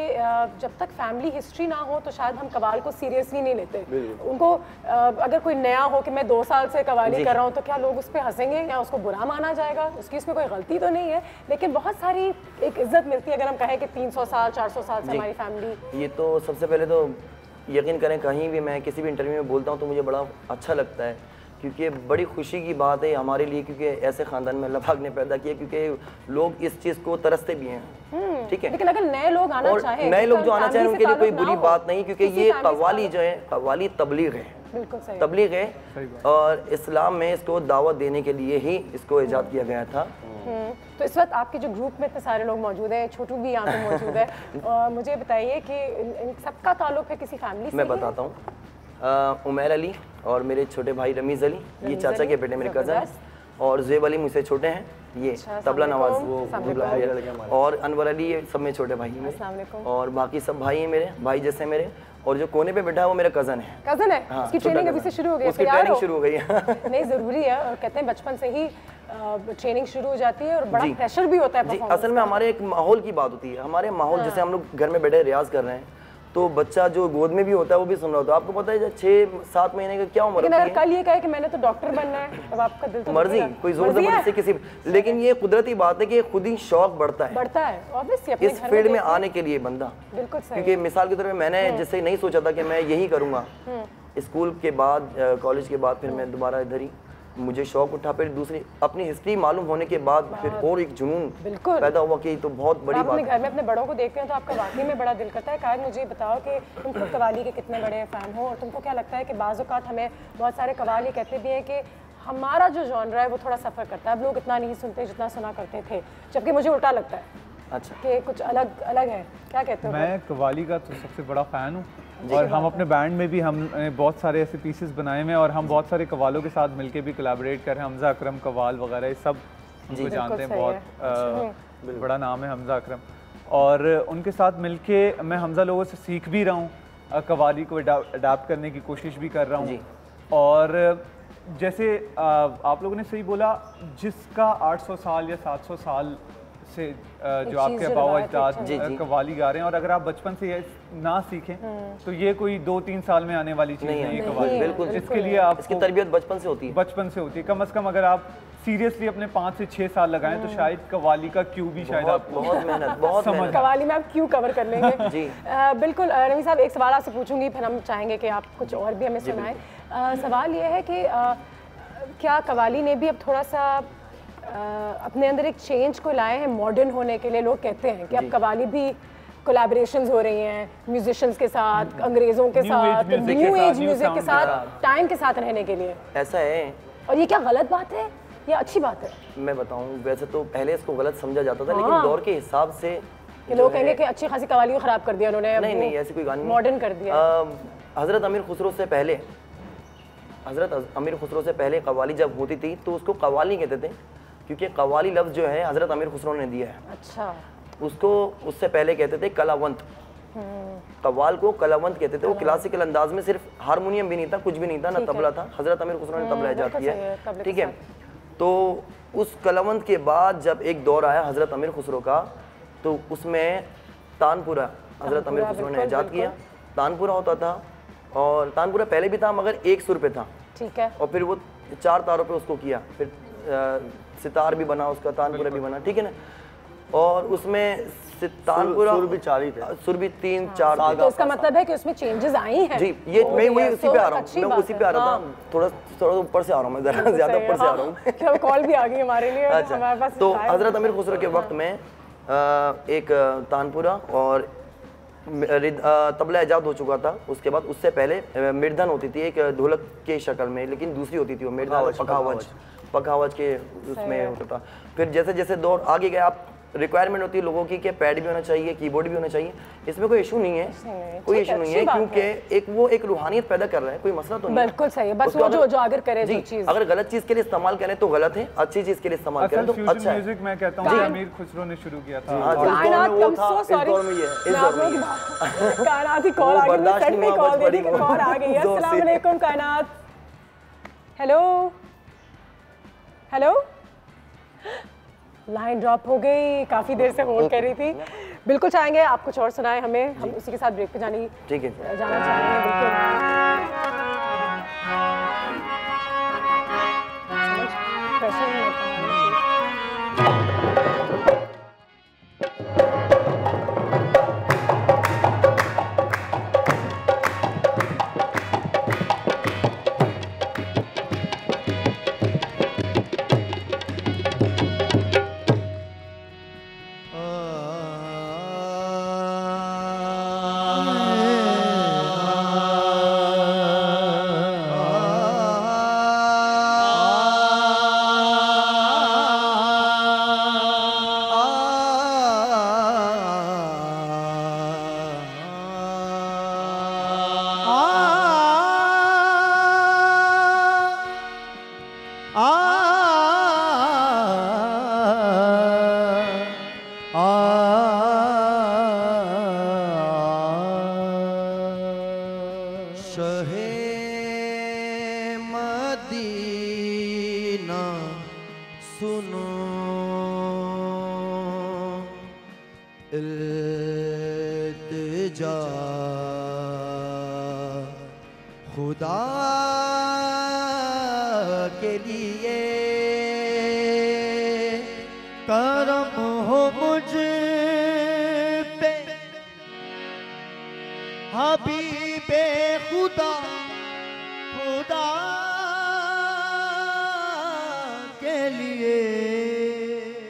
जब तक फैमिली हिस्ट्री ना हो तो शायद हम कवाल को सीरियसली नहीं लेते। उनको अगर कोई नया हो कि मैं 2 साल से कवाली कर रहा हूँ तो क्या लोग उस पर हंसेंगे या उसको बुरा माना जाएगा? उसकी इसमें कोई गलती तो नहीं है, लेकिन बहुत सारी एक इज्जत मिलती है अगर हम कहें कि 300 साल 400 साल से हमारी फैमिली। ये तो सबसे पहले तो यकीन करें कहीं भी मैं किसी भी इंटरव्यू में बोलता हूँ तो मुझे बड़ा अच्छा लगता है क्योंकि ये बड़ी खुशी की बात है हमारे लिए, क्योंकि ऐसे ख़ानदान में अल्लाह पाक ने पैदा किया, क्योंकि लोग इस चीज़ को तरसते भी हैं। ठीक है, लेकिन अगर नए लोग आना और चाहें, नए लोग जो आना चाहें फैमिली से उनके लिए कोई ताल्लुक ना बुरी हो, बात नहीं, क्योंकि किसी ये फैमिली से कव्वाली जो है, कव्वाली तबलीग है, बिल्कुल सही। तबलीग है, और इस्लाम में इसको दावत देने के लिए ही इसको ईजाद किया गया था। तो इस वक्त आपके जो ग्रुप में इतने सारे लोग मौजूद हैं, छोटू भी यहाँ पे मौजूद है, और मुझे बताइए कि इन सबका ताल्लुक है किसी फैमिली से? मैं बताता हूँ, उमैर अली और मेरे छोटे भाई रमीज़ अली, ये चाचा के बेटे मेरे कज़न, और ज़ेब अली मुझसे छोटे हैं, ये तबला नवाज, वो और अनवर अली, ये सब में छोटे भाई हैं, और बाकी सब भाई हैं मेरे, भाई जैसे मेरे, और जो कोने पे बैठा है वो मेरा कज़न है। कज़न है? हाँ, उसकी ट्रेनिंग अभी से शुरू हो गई है? उसकी ट्रेनिंग शुरू हो गई है। नहीं, ज़रूरी है, और कहते हैं बचपन से ही ट्रेनिंग शुरू हो जाती है, और बड़ा प्रेशर भी होता है। जी, असल में हमारे एक माहौल की बात होती है, हमारे माहौल जैसे हम लोग घर में बैठे रियाज कर रहे हैं, तो बच्चा जो गोद में भी होता है वो भी सुन रहा होता है। आपको पता है 6-7 महीने का क्या उम्र होती है? लेकिन अगर कल ये कहे कि मैंने तो डॉक्टर बनना है, अब आपका दिल तो मर्जी, कोई जोर जबरदस्ती किसी, लेकिन ये कुदरती बात है कि खुद ही शौक बढ़ता है ऑब्वियसली अपने इस फील्ड में आने के लिए बंदा। बिल्कुल सही। क्योंकि मिसाल के तौर पे मैंने जैसे नहीं सोचा था कि मैं यही करूँगा, स्कूल के बाद, कॉलेज के बाद फिर मैं दोबारा इधर ही, मुझे शौक उठा, फिर दूसरी अपनी हिस्ट्री मालूम होने के बाद फिर और एक जुनून पैदा हुआ कि तो बहुत बड़ी बात है। घर में अपने बड़ों को देखते हैं तो आपका वाकई में बड़ा दिल करता है। कायद, मुझे बताओ कि तुम खुद कव्वाली के कितने बड़े फ़ैन हो, और तुमको क्या लगता है कि बाज़ औक़ात हमें बहुत सारे कव्वाली कहते भी हैं कि हमारा जो जॉनरा है वो थोड़ा सफ़र करता है, अब लोग इतना नहीं सुनते जितना सुना करते थे, जबकि मुझे उल्टा लगता है। अच्छा, कि कुछ अलग अलग है, क्या कहते हो? मैं कव्वाली का तो सबसे बड़ा फ़ैन हूँ, और हम अपने बैंड में भी हमने बहुत सारे ऐसे पीसेस बनाए हुए हैं, और हम बहुत सारे कव्वालों के साथ मिलके भी कोलैबोरेट कर रहे हैं। हमजा अकरम कव्वाल वगैरह ये सब उनको जानते हैं, बहुत बड़ा नाम है हमजा अकरम, और उनके साथ मिलके मैं हमजा लोगों से सीख भी रहा हूँ, कव्वाली को अडाप्ट करने की कोशिश भी कर रहा हूँ। और जैसे आप लोगों ने सही बोला, जिसका 800 साल या 700 साल से जो आपके अबाव अजदाद कव्वाली गा रहे हैं, और अगर आप बचपन से ये ना सीखें तो ये कोई 2-3 साल में आने वाली चीज़ नहीं है कव्वाली। बिल्कुल, इसके लिए आप इसकी तरबियत बचपन से होती है, बचपन से होती है। कम से कम अगर आप सीरियसली अपने 5 से 6 साल लगाएं तो शायद कव्वाली का क्यू भी शायद आप बहुत मेहनत, बहुत समझ कव्वाली में आप क्यों कवर कर लेंगे। जी बिल्कुल। रमी साहब, एक सवाल आपसे पूछूंगी, फिर हम चाहेंगे कि आप कुछ और भी हमें सुनाएं। सवाल ये है कि क्या कव्वाली ने भी अब थोड़ा सा अपने अंदर एक चेंज को लाए हैं मॉडर्न होने के लिए? लोग कहते हैं कि अब कव्वाली भी कोलैबोरेशंस हो रही हैं म्यूजिशियंस के साथ, अंग्रेज़ों के साथ, न्यू एज म्यूजिक के साथ, टाइम के साथ रहने के लिए। ऐसा है, और ये क्या गलत बात है या अच्छी बात है? मैं बताऊं, वैसे तो पहले इसको गलत समझा जाता था, लेकिन दौर के हिसाब से कि लोग कहेंगे कि अच्छी खासी कव्वाली को खराब कर दिया उन्होंने। नहीं, ऐसी कोई गानी मॉडर्न कर दिया। हज़रत अमीर खुसरो से पहले, हज़रत अमीर खुसरो से पहले कव्वाली जब होती थी तो उसको कव्वाली कहते थे, क्योंकि कव्वाली लफ्ज़ जो है हज़रत अमीर खुसरो ने दिया है। अच्छा। उसको उससे पहले कहते थे कलावंत, कव्वाल को कलावंत कहते थे। वो क्लासिकल अंदाज में, सिर्फ हारमोनियम भी नहीं था, कुछ भी नहीं था, ना तबला था। हज़रत अमीर खुसरो ने तबला ईजाद किया, ठीक है। तो उस कलावंत के बाद जब एक दौर आया हज़रत अमीर खुसरो का, तो उसमें तानपुरा हज़रत अमीर खुसरो ने ईजाद किया। तानपुरा होता था, और तानपुरा पहले भी था मगर एक सुर पे था, ठीक है, और फिर वो 4 तारों पे उसको किया, फिर सितार भी बना उसका, तानपुरा भी बना, ठीक है ना। और उसमें तानपुरा सुर भी 4 ही थे, सुर भी 3-4 थे। तो इसका मतलब है कि उसमें चेंजेस आई हैं। जी, ये मैं वही उसी पे आ रहा हूँ, मैं उसी पे आ रहा था, थोड़ा ऊपर से आ रहा हूँ, मैं ज़रा ज़्यादा ऊपर से आ रहा हूँ। कॉल भी आ गई हमारे लिए। अच्छा, तो हज़रत अमीर खुसरो के वक्त में एक तानपुरा और तबला ईजाद हो चुका था। उसके बाद उससे पहले मृदन होती थी एक ढोलक के शक्ल में, लेकिन दूसरी होती थी वो मृदन, पखावज के उसमें होता था। फिर जैसे जैसे दौर आगे गया, आप रिक्वायरमेंट होती है लोगों की कि पैड भी होना चाहिए, कीबोर्ड भी होना चाहिए, इसमें कोई इशू नहीं है, कोई इशू नहीं है, क्योंकि वो एक रूहानियत पैदा कर रहा है, कोई मसला तो नहीं। बिल्कुल सही है, बस वो जो अगर करे जो चीज, अगर गलत चीज के लिए इस्तेमाल करें तो गलत है, अच्छी चीज के लिए इस्तेमाल करें तो अच्छा है। म्यूजिक मैं कहता हूँ अमीर खुसरो ने शुरू किया था। कायनात की कॉल आ गई, सेट पे कॉल दे दी, कॉल आ गई है। अस्सलाम वालेकुम कायनात। हेलो हेलो, लाइन ड्रॉप हो गई, काफी देर से होल्ड कर रही थी। बिल्कुल चाहेंगे आप कुछ और सुनाएं हमें, हम उसी के साथ ब्रेक पे जाना चाहेंगे। बिल्कुल शहे मदीना सुनो इल्तिजा खुदा के लिए करम हो मुझ पे हबीबे खुदा खुदा के लिए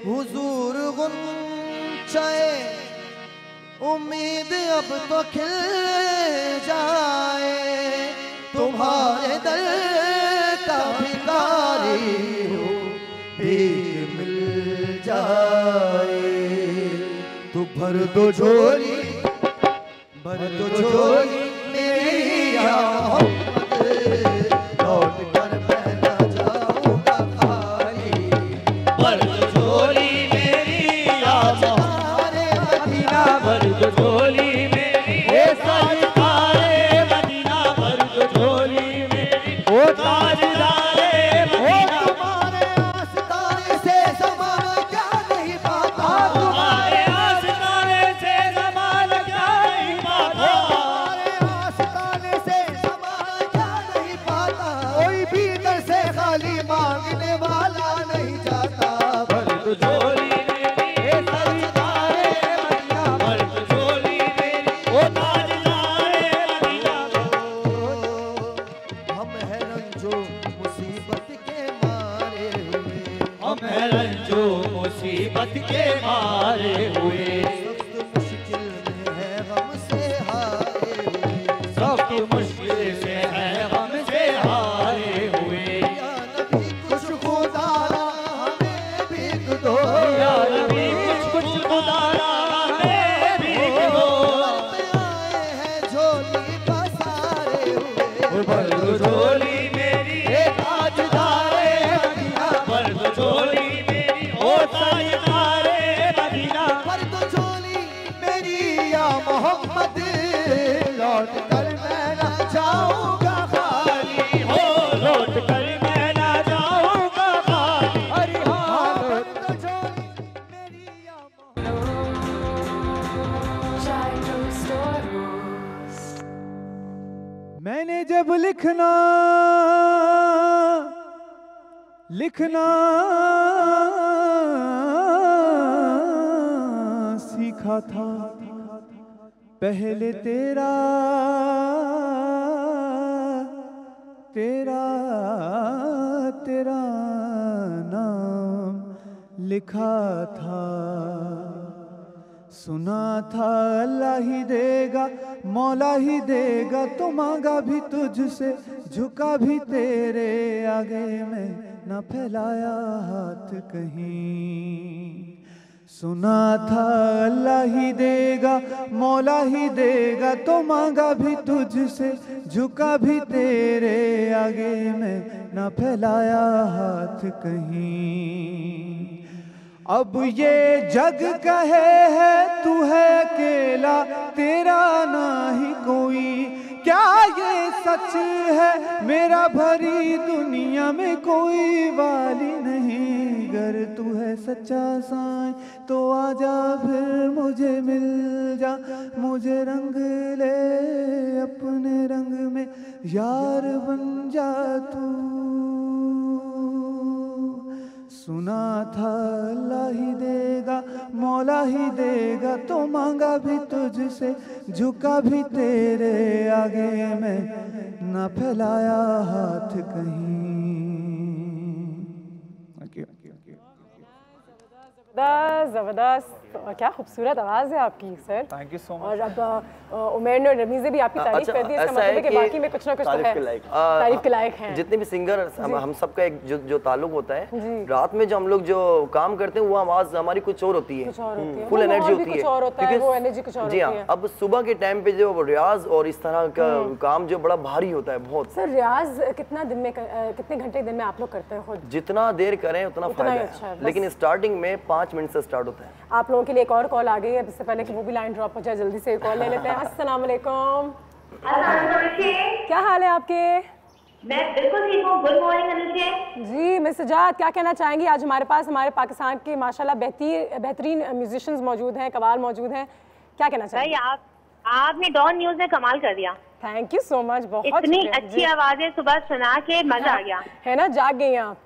हुजूर गुंचाए उम्मीद अब तो खिल जाए तुम्हारे दर का भिखारी हो भीख मिल जाए तू भर दो झोली भर दो झोली मेरी या मोहम्मद लौट कर मैं ना जाऊंगा खाली भर दो झोली मेरी या मोहम्मद मदीना भर दो झोली मेरी ओ सरकारे मदीना भर दो झोली मेरी ओ ताजदारे मदीना तुम्हारे आस्ताने से ज़माना क्या नहीं पाता तुम्हारे आस्ताने से ज़माना क्या नहीं पाता तुम्हारे आस्ताने से ज़माना क्या नहीं पाता कोई भी दर से खाली मांगने वाला नहीं जाता भर दो झोली मेरी ए सरकारे मदीना भर दो झोली मेरी ओ ताजदारे मदीना हम हैं रंजो मुसीबत के मारे हुए हम हैं रंजो मुसीबत के मारे हुए सख्त मुश्किल में है गम से हारे हुए सख्त मुश्किल से है हम से हारे हुए या नबी कुछ खुदारा हमें भीख दो या नबी कुछ खुदारा हमें भीख दो पे आए हैं झोली पसारे हुए भर दो झोली मेरी ए ताजदारे मदीना भर दो झोली मेरी ओ ताजदारे मदीना पर तो झोली मेरी या मोहम्मद लौट कर मैं ना जाऊंगा खाली हो लौट कर मैं ना जाऊंगा खाली अरे हाँ पर तो झोली मेरी या Chai toast or roast. मैंने जब लिखना सीखा था पहले तेरा नाम लिखा था सुना था अल्लाह ही देगा मौला ही देगा तो मांगा भी तुझसे झुका भी तेरे आगे में न फैलाया हाथ कहीं सुना था अल्लाह ही देगा मौला ही देगा तो मांगा भी तुझसे झुका भी तेरे आगे में न फैलाया हाथ कहीं अब ये जग कहे है तू है अकेला तेरा ना ही कोई क्या ये सच है मेरा भरी दुनिया में कोई वाली नहीं अगर तू है सच्चा साईं तो आजा फिर मुझे मिल जा मुझे रंग ले अपने रंग में यार बन जा तू सुना था अल्लाह ही देगा मौला ही देगा तो मांगा भी तुझसे झुका भी तेरे आगे में न फैलाया हाथ कहीं जबरदस्त क्या खूबसूरत आवाज़ है आपकी sir. Thank you so much. और अब उमैर ने और रमीज़ ने भी आपकी तारीफ कर दी, इसका मतलब है कि बाकी में कुछ ना कुछ तो है तारीफ के लायक हैं। जितने भी सिंगर हम सबका एक जो ताल्लुक होता है, रात में जो हम लोग जो काम करते हैं वो आवाज़ हमारी कुछ और होती है, फुल एनर्जी होती है, वो एनर्जी कुछ और जी हाँ। अब सुबह के टाइम पे जो रियाज और इस तरह का काम जो बड़ा भारी होता है बहुत। सर रियाज कितना दिन में कितने घंटे दिन में आप लोग करते हैं खुद? जितना देर करें उतना फायदा है, लेकिन स्टार्टिंग में 5 मिनट से स्टार्ट होता है। आप लोगों के लिए एक और कॉल आ गई है, इससे पहले कि वो भी लाइन ड्रॉप हो जाए जल्दी से कॉल ले लेते हैं। अस्सलाम वालेकुम। क्या हाल है आपके? मैं बिल्कुल ठीक हूँ। गुड मॉर्निंग अनुज जी मिस सजाद, क्या कहना चाहेंगी? आज हमारे पास हमारे पाकिस्तान के माशाल्लाह बेहतरीन म्यूजिशियंस मौजूद हैं, कवाल मौजूद हैं, क्या कहना चाहेंगी? भाई आपने डॉन न्यूज में कमाल कर दिया। थैंक यू सो मच, बहुत इतनी अच्छी आवाजें सुबह सुना के मजा आ गया है ना। जाग गई आप?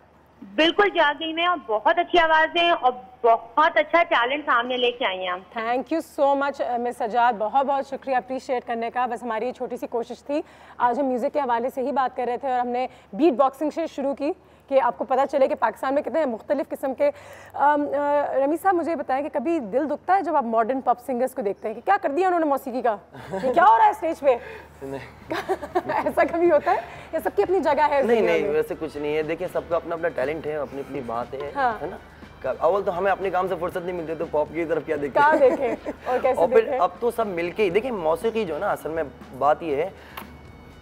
बिल्कुल जाग गई मैं, और बहुत अच्छी आवाजें और बहुत अच्छा टैलेंट सामने लेके आई हैं। Thank you so much miss Sajad, बहुत बहुत शुक्रिया अप्रिशिएट करने का। बस हमारी छोटी सी कोशिश थी, आज हम म्यूज़िक के हवाले से ही बात कर रहे थे और हमने बीट बॉक्सिंग से शुरू की कि आपको पता चले कि पाकिस्तान में कितने मुख्तलिफ किस्म के रमीज साहब मुझे बताएं कि कभी दिल दुखता है जब आप मॉडर्न पॉप सिंगर्स को देखते हैं कि क्या कर दिया उन्होंने मौसीकी का, ये क्या हो रहा है स्टेज पे? ऐसा कभी होता है या सबकी अपनी जगह है? नहीं वैसे कुछ नहीं है। देखिए सबका अपना अपना टैलेंट है, अपनी अपनी बात है, है ना। अव्वल तो हमें अपने काम से फुर्सत नहीं मिलती, तो पॉप की तरफ क्या देखें? क्या देखें और कैसे और फिर देखें? अब तो सब मिलके देखिए मौसीकी जो है ना, असल में बात ये है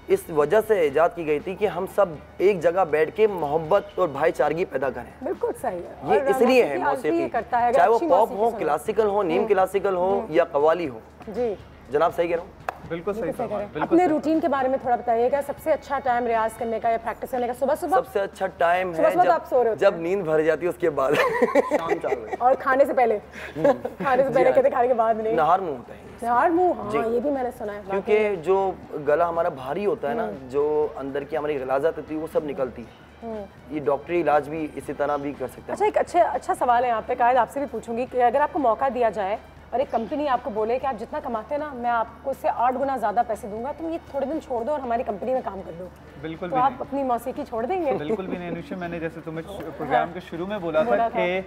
इस वजह से इजाद की गई थी कि हम सब एक जगह बैठ के मोहब्बत और भाईचारगी पैदा करें। बिल्कुल सही है, ये इसलिए है मौसीकी, चाहे वो पॉप हो, क्लासिकल हो, नीम क्लासिकल हो या कव्वाली हो। जी जनाब सही कह रहा हूँ? बिल्कुल सही। अपने रूटीन के बारे में थोड़ा बताइएगा, सबसे अच्छा टाइम रियाज करने का या प्रैक्टिस करने का? सुबह सबसे अच्छा टाइम है जब नींद भर जाती है, उसके बाद शाम 4 बजे। और खाने से पहले? खाने से पहले कहते, खाने के बाद नहीं? नहार मुंह होता है। नहार मुंह, हाँ ये भी मैंने सुना है। क्योंकि जो गला हमारा भारी होता है ना, जो अंदर की हमारी गलाजत होती है वो सब निकलती है। ये डॉक्टरी इलाज भी इसी तरह भी कर सकते हैं। अच्छा, एक अच्छा सवाल है यहाँ पे कायद, आपसे भी पूछूंगी कि अगर आपको मौका दिया जाए और एक कंपनी आपको बोले कि आप जितना कमाते हैं ना, मैं आपको उससे 8 गुना ज़्यादा पैसे दूंगा, तुम ये थोड़े दिन छोड़ दो और हमारी कंपनी में काम कर लो, बिल्कुल तो आप अपनी मौसीकी छोड़ देंगे? बिल्कुल भी नहीं अनुषा, मैंने जैसे तुम्हें प्रोग्राम के शुरू में बोला था कि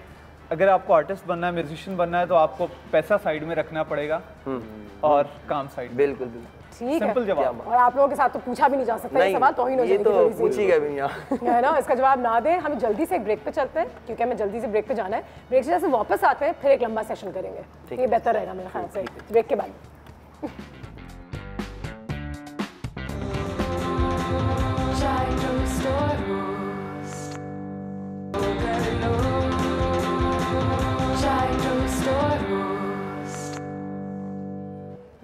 अगर आपको आर्टिस्ट बनना है, म्यूजिशियन बनना है, तो आपको पैसा साइड में रखना पड़ेगा और काम साइड में। बिल्कुल ठीक सिंपल है। जवाब। और आप लोगों के साथ तो पूछा भी नहीं जा सकता, ये सवाल तौहीन हो जाएगी, तो पूछी गया भी यहाँ है ना। इसका जवाब ना दें, हम जल्दी से एक ब्रेक पे चलते हैं क्योंकि हमें जल्दी से ब्रेक पे जाना है। ब्रेक से जैसे वापस आते हैं फिर एक लंबा सेशन करेंगे, ये बेहतर रहेगा मेरे ख्याल से, ब्रेक के बाद।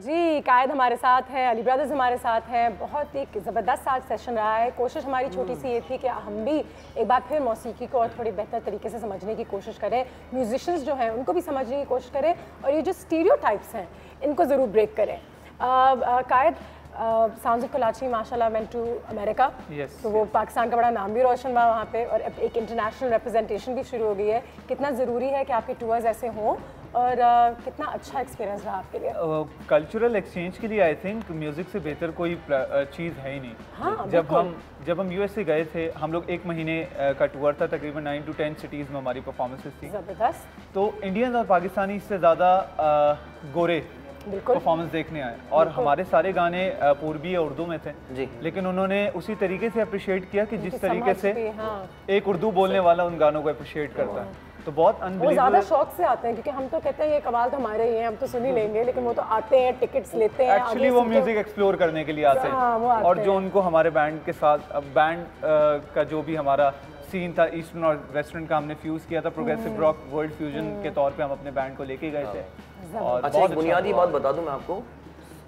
जी कायद हमारे साथ हैं, अली ब्रदर्स हमारे साथ हैं। बहुत एक ज़बरदस्त आज सेशन रहा है। कोशिश हमारी छोटी सी ये थी कि हम भी एक बार फिर मौसीकी को और थोड़ी बेहतर तरीके से समझने की कोशिश करें, म्यूजिशियंस जो हैं उनको भी समझने की कोशिश करें और ये जो स्टीरियोटाइप्स हैं इनको ज़रूर ब्रेक करें। कायद साउंड्स ऑफ कराची माशाल्लाह वेंट टू अमेरिका, तो वो पाकिस्तान का बड़ा नाम भी रोशन हुआ वहाँ पे और एक इंटरनेशनल रिप्रेजेंटेशन भी शुरू हो गई है। कितना ज़रूरी है कि आपके टूर्स ऐसे हों और कितना अच्छा एक्सपीरियंस रहा आपके लिए? कल्चरल एक्सचेंज के लिए आई थिंक म्यूज़िक से बेहतर कोई चीज़ है ही नहीं। हाँ, जब हम यूएस से गए थे, हम लोग 1 महीने का टूर था, तकरीबन 9 to 10 सिटीज़ में हमारी परफॉर्मेंसेस थी। ज़बरदस्त। तो इंडियंस और पाकिस्तानी से ज़्यादा गोरे परफॉर्मेंस देखने आए और हमारे सारे गाने पूर्वी और उर्दू में थे जी। लेकिन उन्होंने उसी तरीके से अप्रिशिएट किया कि जिस तरीके से एक उर्दू बोलने वाला उन गानों को अप्रिशिएट करता है। तो बहुत वो ज़्यादा शौक से आते हैं क्योंकि हम तो कहते हैं ये कवाल तो हमारे ही हैं, हम तो सुन ही लेंगे, लेकिन वो तो आते हैं, टिकट्स लेते हैं, एक्चुअली वो म्यूजिक एक्सप्लोर करने के लिए आते हैं। और जो उनको हमारे बैंड के साथ, बैंड का जो भी हमारा सीन था ईस्टर्न और वेस्टर्न का हमने फ्यूज किया था, प्रोग्रेसिव रॉक वर्ल्ड फ्यूजन के तौर पे हम अपने बैंड को लेके गए थे। और अच्छा एक बुनियादी बात बता दूं मैं आपको,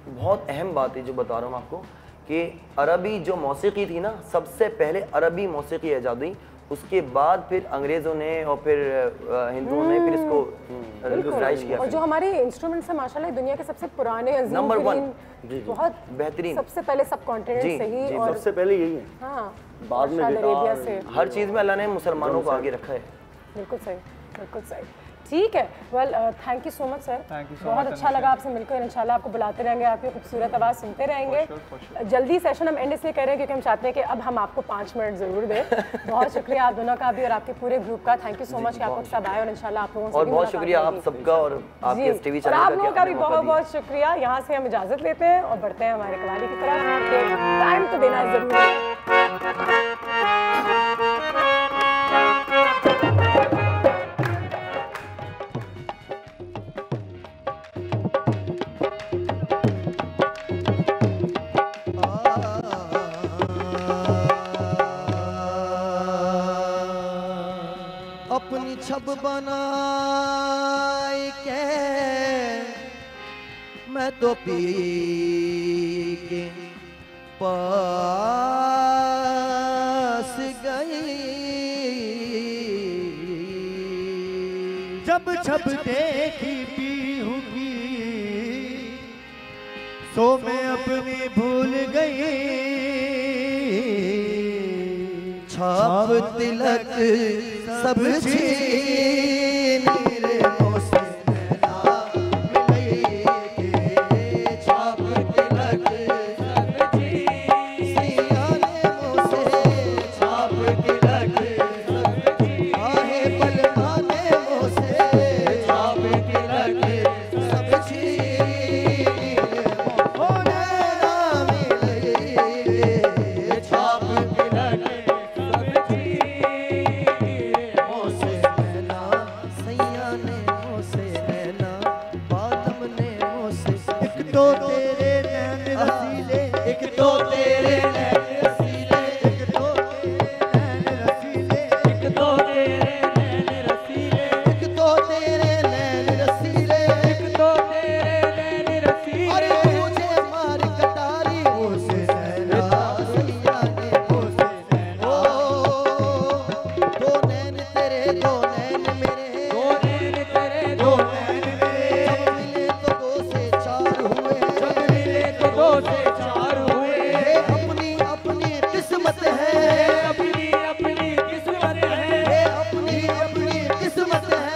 बहुत अहम बात है जो बता रहा हूँ आपको, कि अरबी जो मौसीकी थी ना, सबसे पहले अरबी मौसीकी ईजाद हुई, उसके बाद फिर अंग्रेज़ों ने और फिर हिंदुओं ने फिर इसको इंडस्ट्रियलाइज किया। और जो हमारे इंस्ट्रूमेंट्स हैं माशाल्लाह दुनिया के सबसे पुराने, नंबर 1, बहुत बेहतरीन, सबसे पहले सब कॉन्टिनेंट से ही, और सबसे पहले यही है। हाँ, बाद में अरेबिया से हर चीज़ में अल्लाह ने मुसलमानों को आगे रखा है। बिल्कुल सही, बिल्कुल सही। ठीक है, well thank you so much sir, बहुत अच्छा लगा आपसे मिलकर। इंशाल्लाह आपको बुलाते रहेंगे, आपकी खूबसूरत आवाज़ सुनते रहेंगे। जल्दी सेशन हम एंड इसलिए कर रहे हैं क्योंकि हम चाहते हैं कि अब हम आपको 5 मिनट ज़रूर दें। बहुत शुक्रिया आप दोनों का भी और आपके पूरे ग्रुप का, थैंक यू सो मच कि आप सब आए और इंशाल्लाह आप लोगों से और बहुत शुक्रिया आप सबका और आपके टीवी चैनल का, आप लोगों का भी बहुत बहुत शुक्रिया। यहाँ से हम इजाज़त लेते हैं और बढ़ते हैं हमारे कवाली की तरफ। टाइम तो देना ज़रूरी है। अपनी छब बनाई के मैं तो पी के पास गई, जब जब देखी पीहूंगी सो मैं अपनी भूल गई। छाप तिलक सब छीन मेरे मुँह से नैना मिलई के, छाप तिलक सब छीन सैया ने मुँह से, छाप तिलक सब छीन आहे बलमा ने मुँह से, छाप तिलक सब छीन ओ नैना मिलई के, छाप तिलक तो तेरे नैन रसीले, एक तो तेरे नैन रसीले, एक तो तेरे नैन रसीले, एक तो तेरे नैन रसीले, एक तो तेरे नैन रसीले, एक तो तेरे नैन रसीले। अरे मुझे मार कटारी मुझसे नैना सैया ने मुझसे नैना, दो नैन तेरे दो नैन मेरे, दो नैन तेरे दो नैन मेरे, जब मिले तो दो से चार हुए, जब मिले तो दो से चार हुए। अपनी अपनी किस्मत है, अपनी अपनी किस्मत है, अपनी अपनी किस्मत है,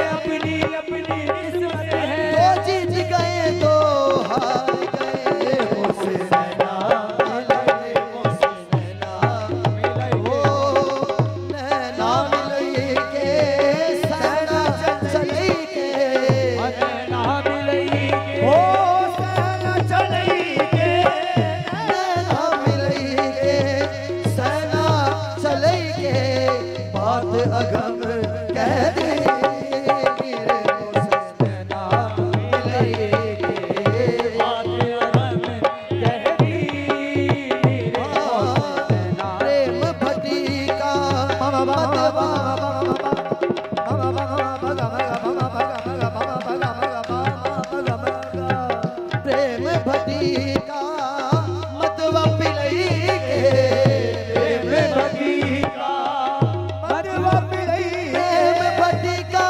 अपनी अपनी किस्मत है। दो जीत गए दो हार गए, मुझसे नैना मिलई, मुझसे नैना मिलई, ओ नैना मिलई के, सैना चलई के, नैना मिलई के, ओ सैना चलई के, नैना मिलई के, सैना चलई के। बात अगम कह दी मेरे मुझसे नैना मिलई के, बात अगम कह दी मेरे मुझसे नैना। प्रेम भटिका प्रेम भटिका मतवा पिलई के, प्रेम भटिका मतवा पिलई, प्रेम भटिका,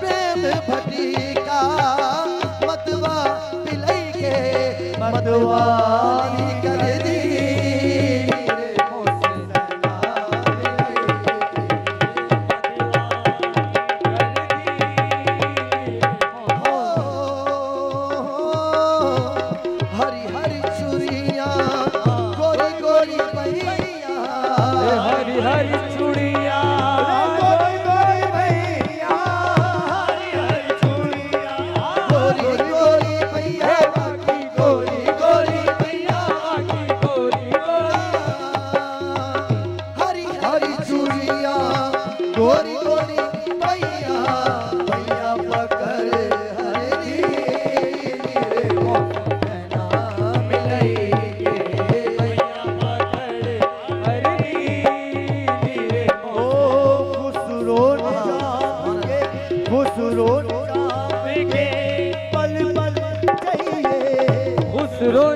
प्रेम भटिका मतवा पिलई के, मतवाली कर दी मेरे मुझसे नैना मिलई के, हरी हरी चूड़ियाँ गोरी गोरी भैया, हरी हरी चूड़ियाँ गोरी गोरी भैया, हरी हरी चूड़ियाँ गोरी गोरी भैया, बाकी गोरी गोरी भैया, बाकी गोरी गोरी, हरी हरी चूड़ियाँ गोरी गोरी भैया, भैया पकड़ हरी मेरे मुझसे नैना मिलई के, भैया पकड़ हरी मेरे ओ खुसरो जाएंगे, खुसरो जाएंगे, पल पल चाहिए खुसरो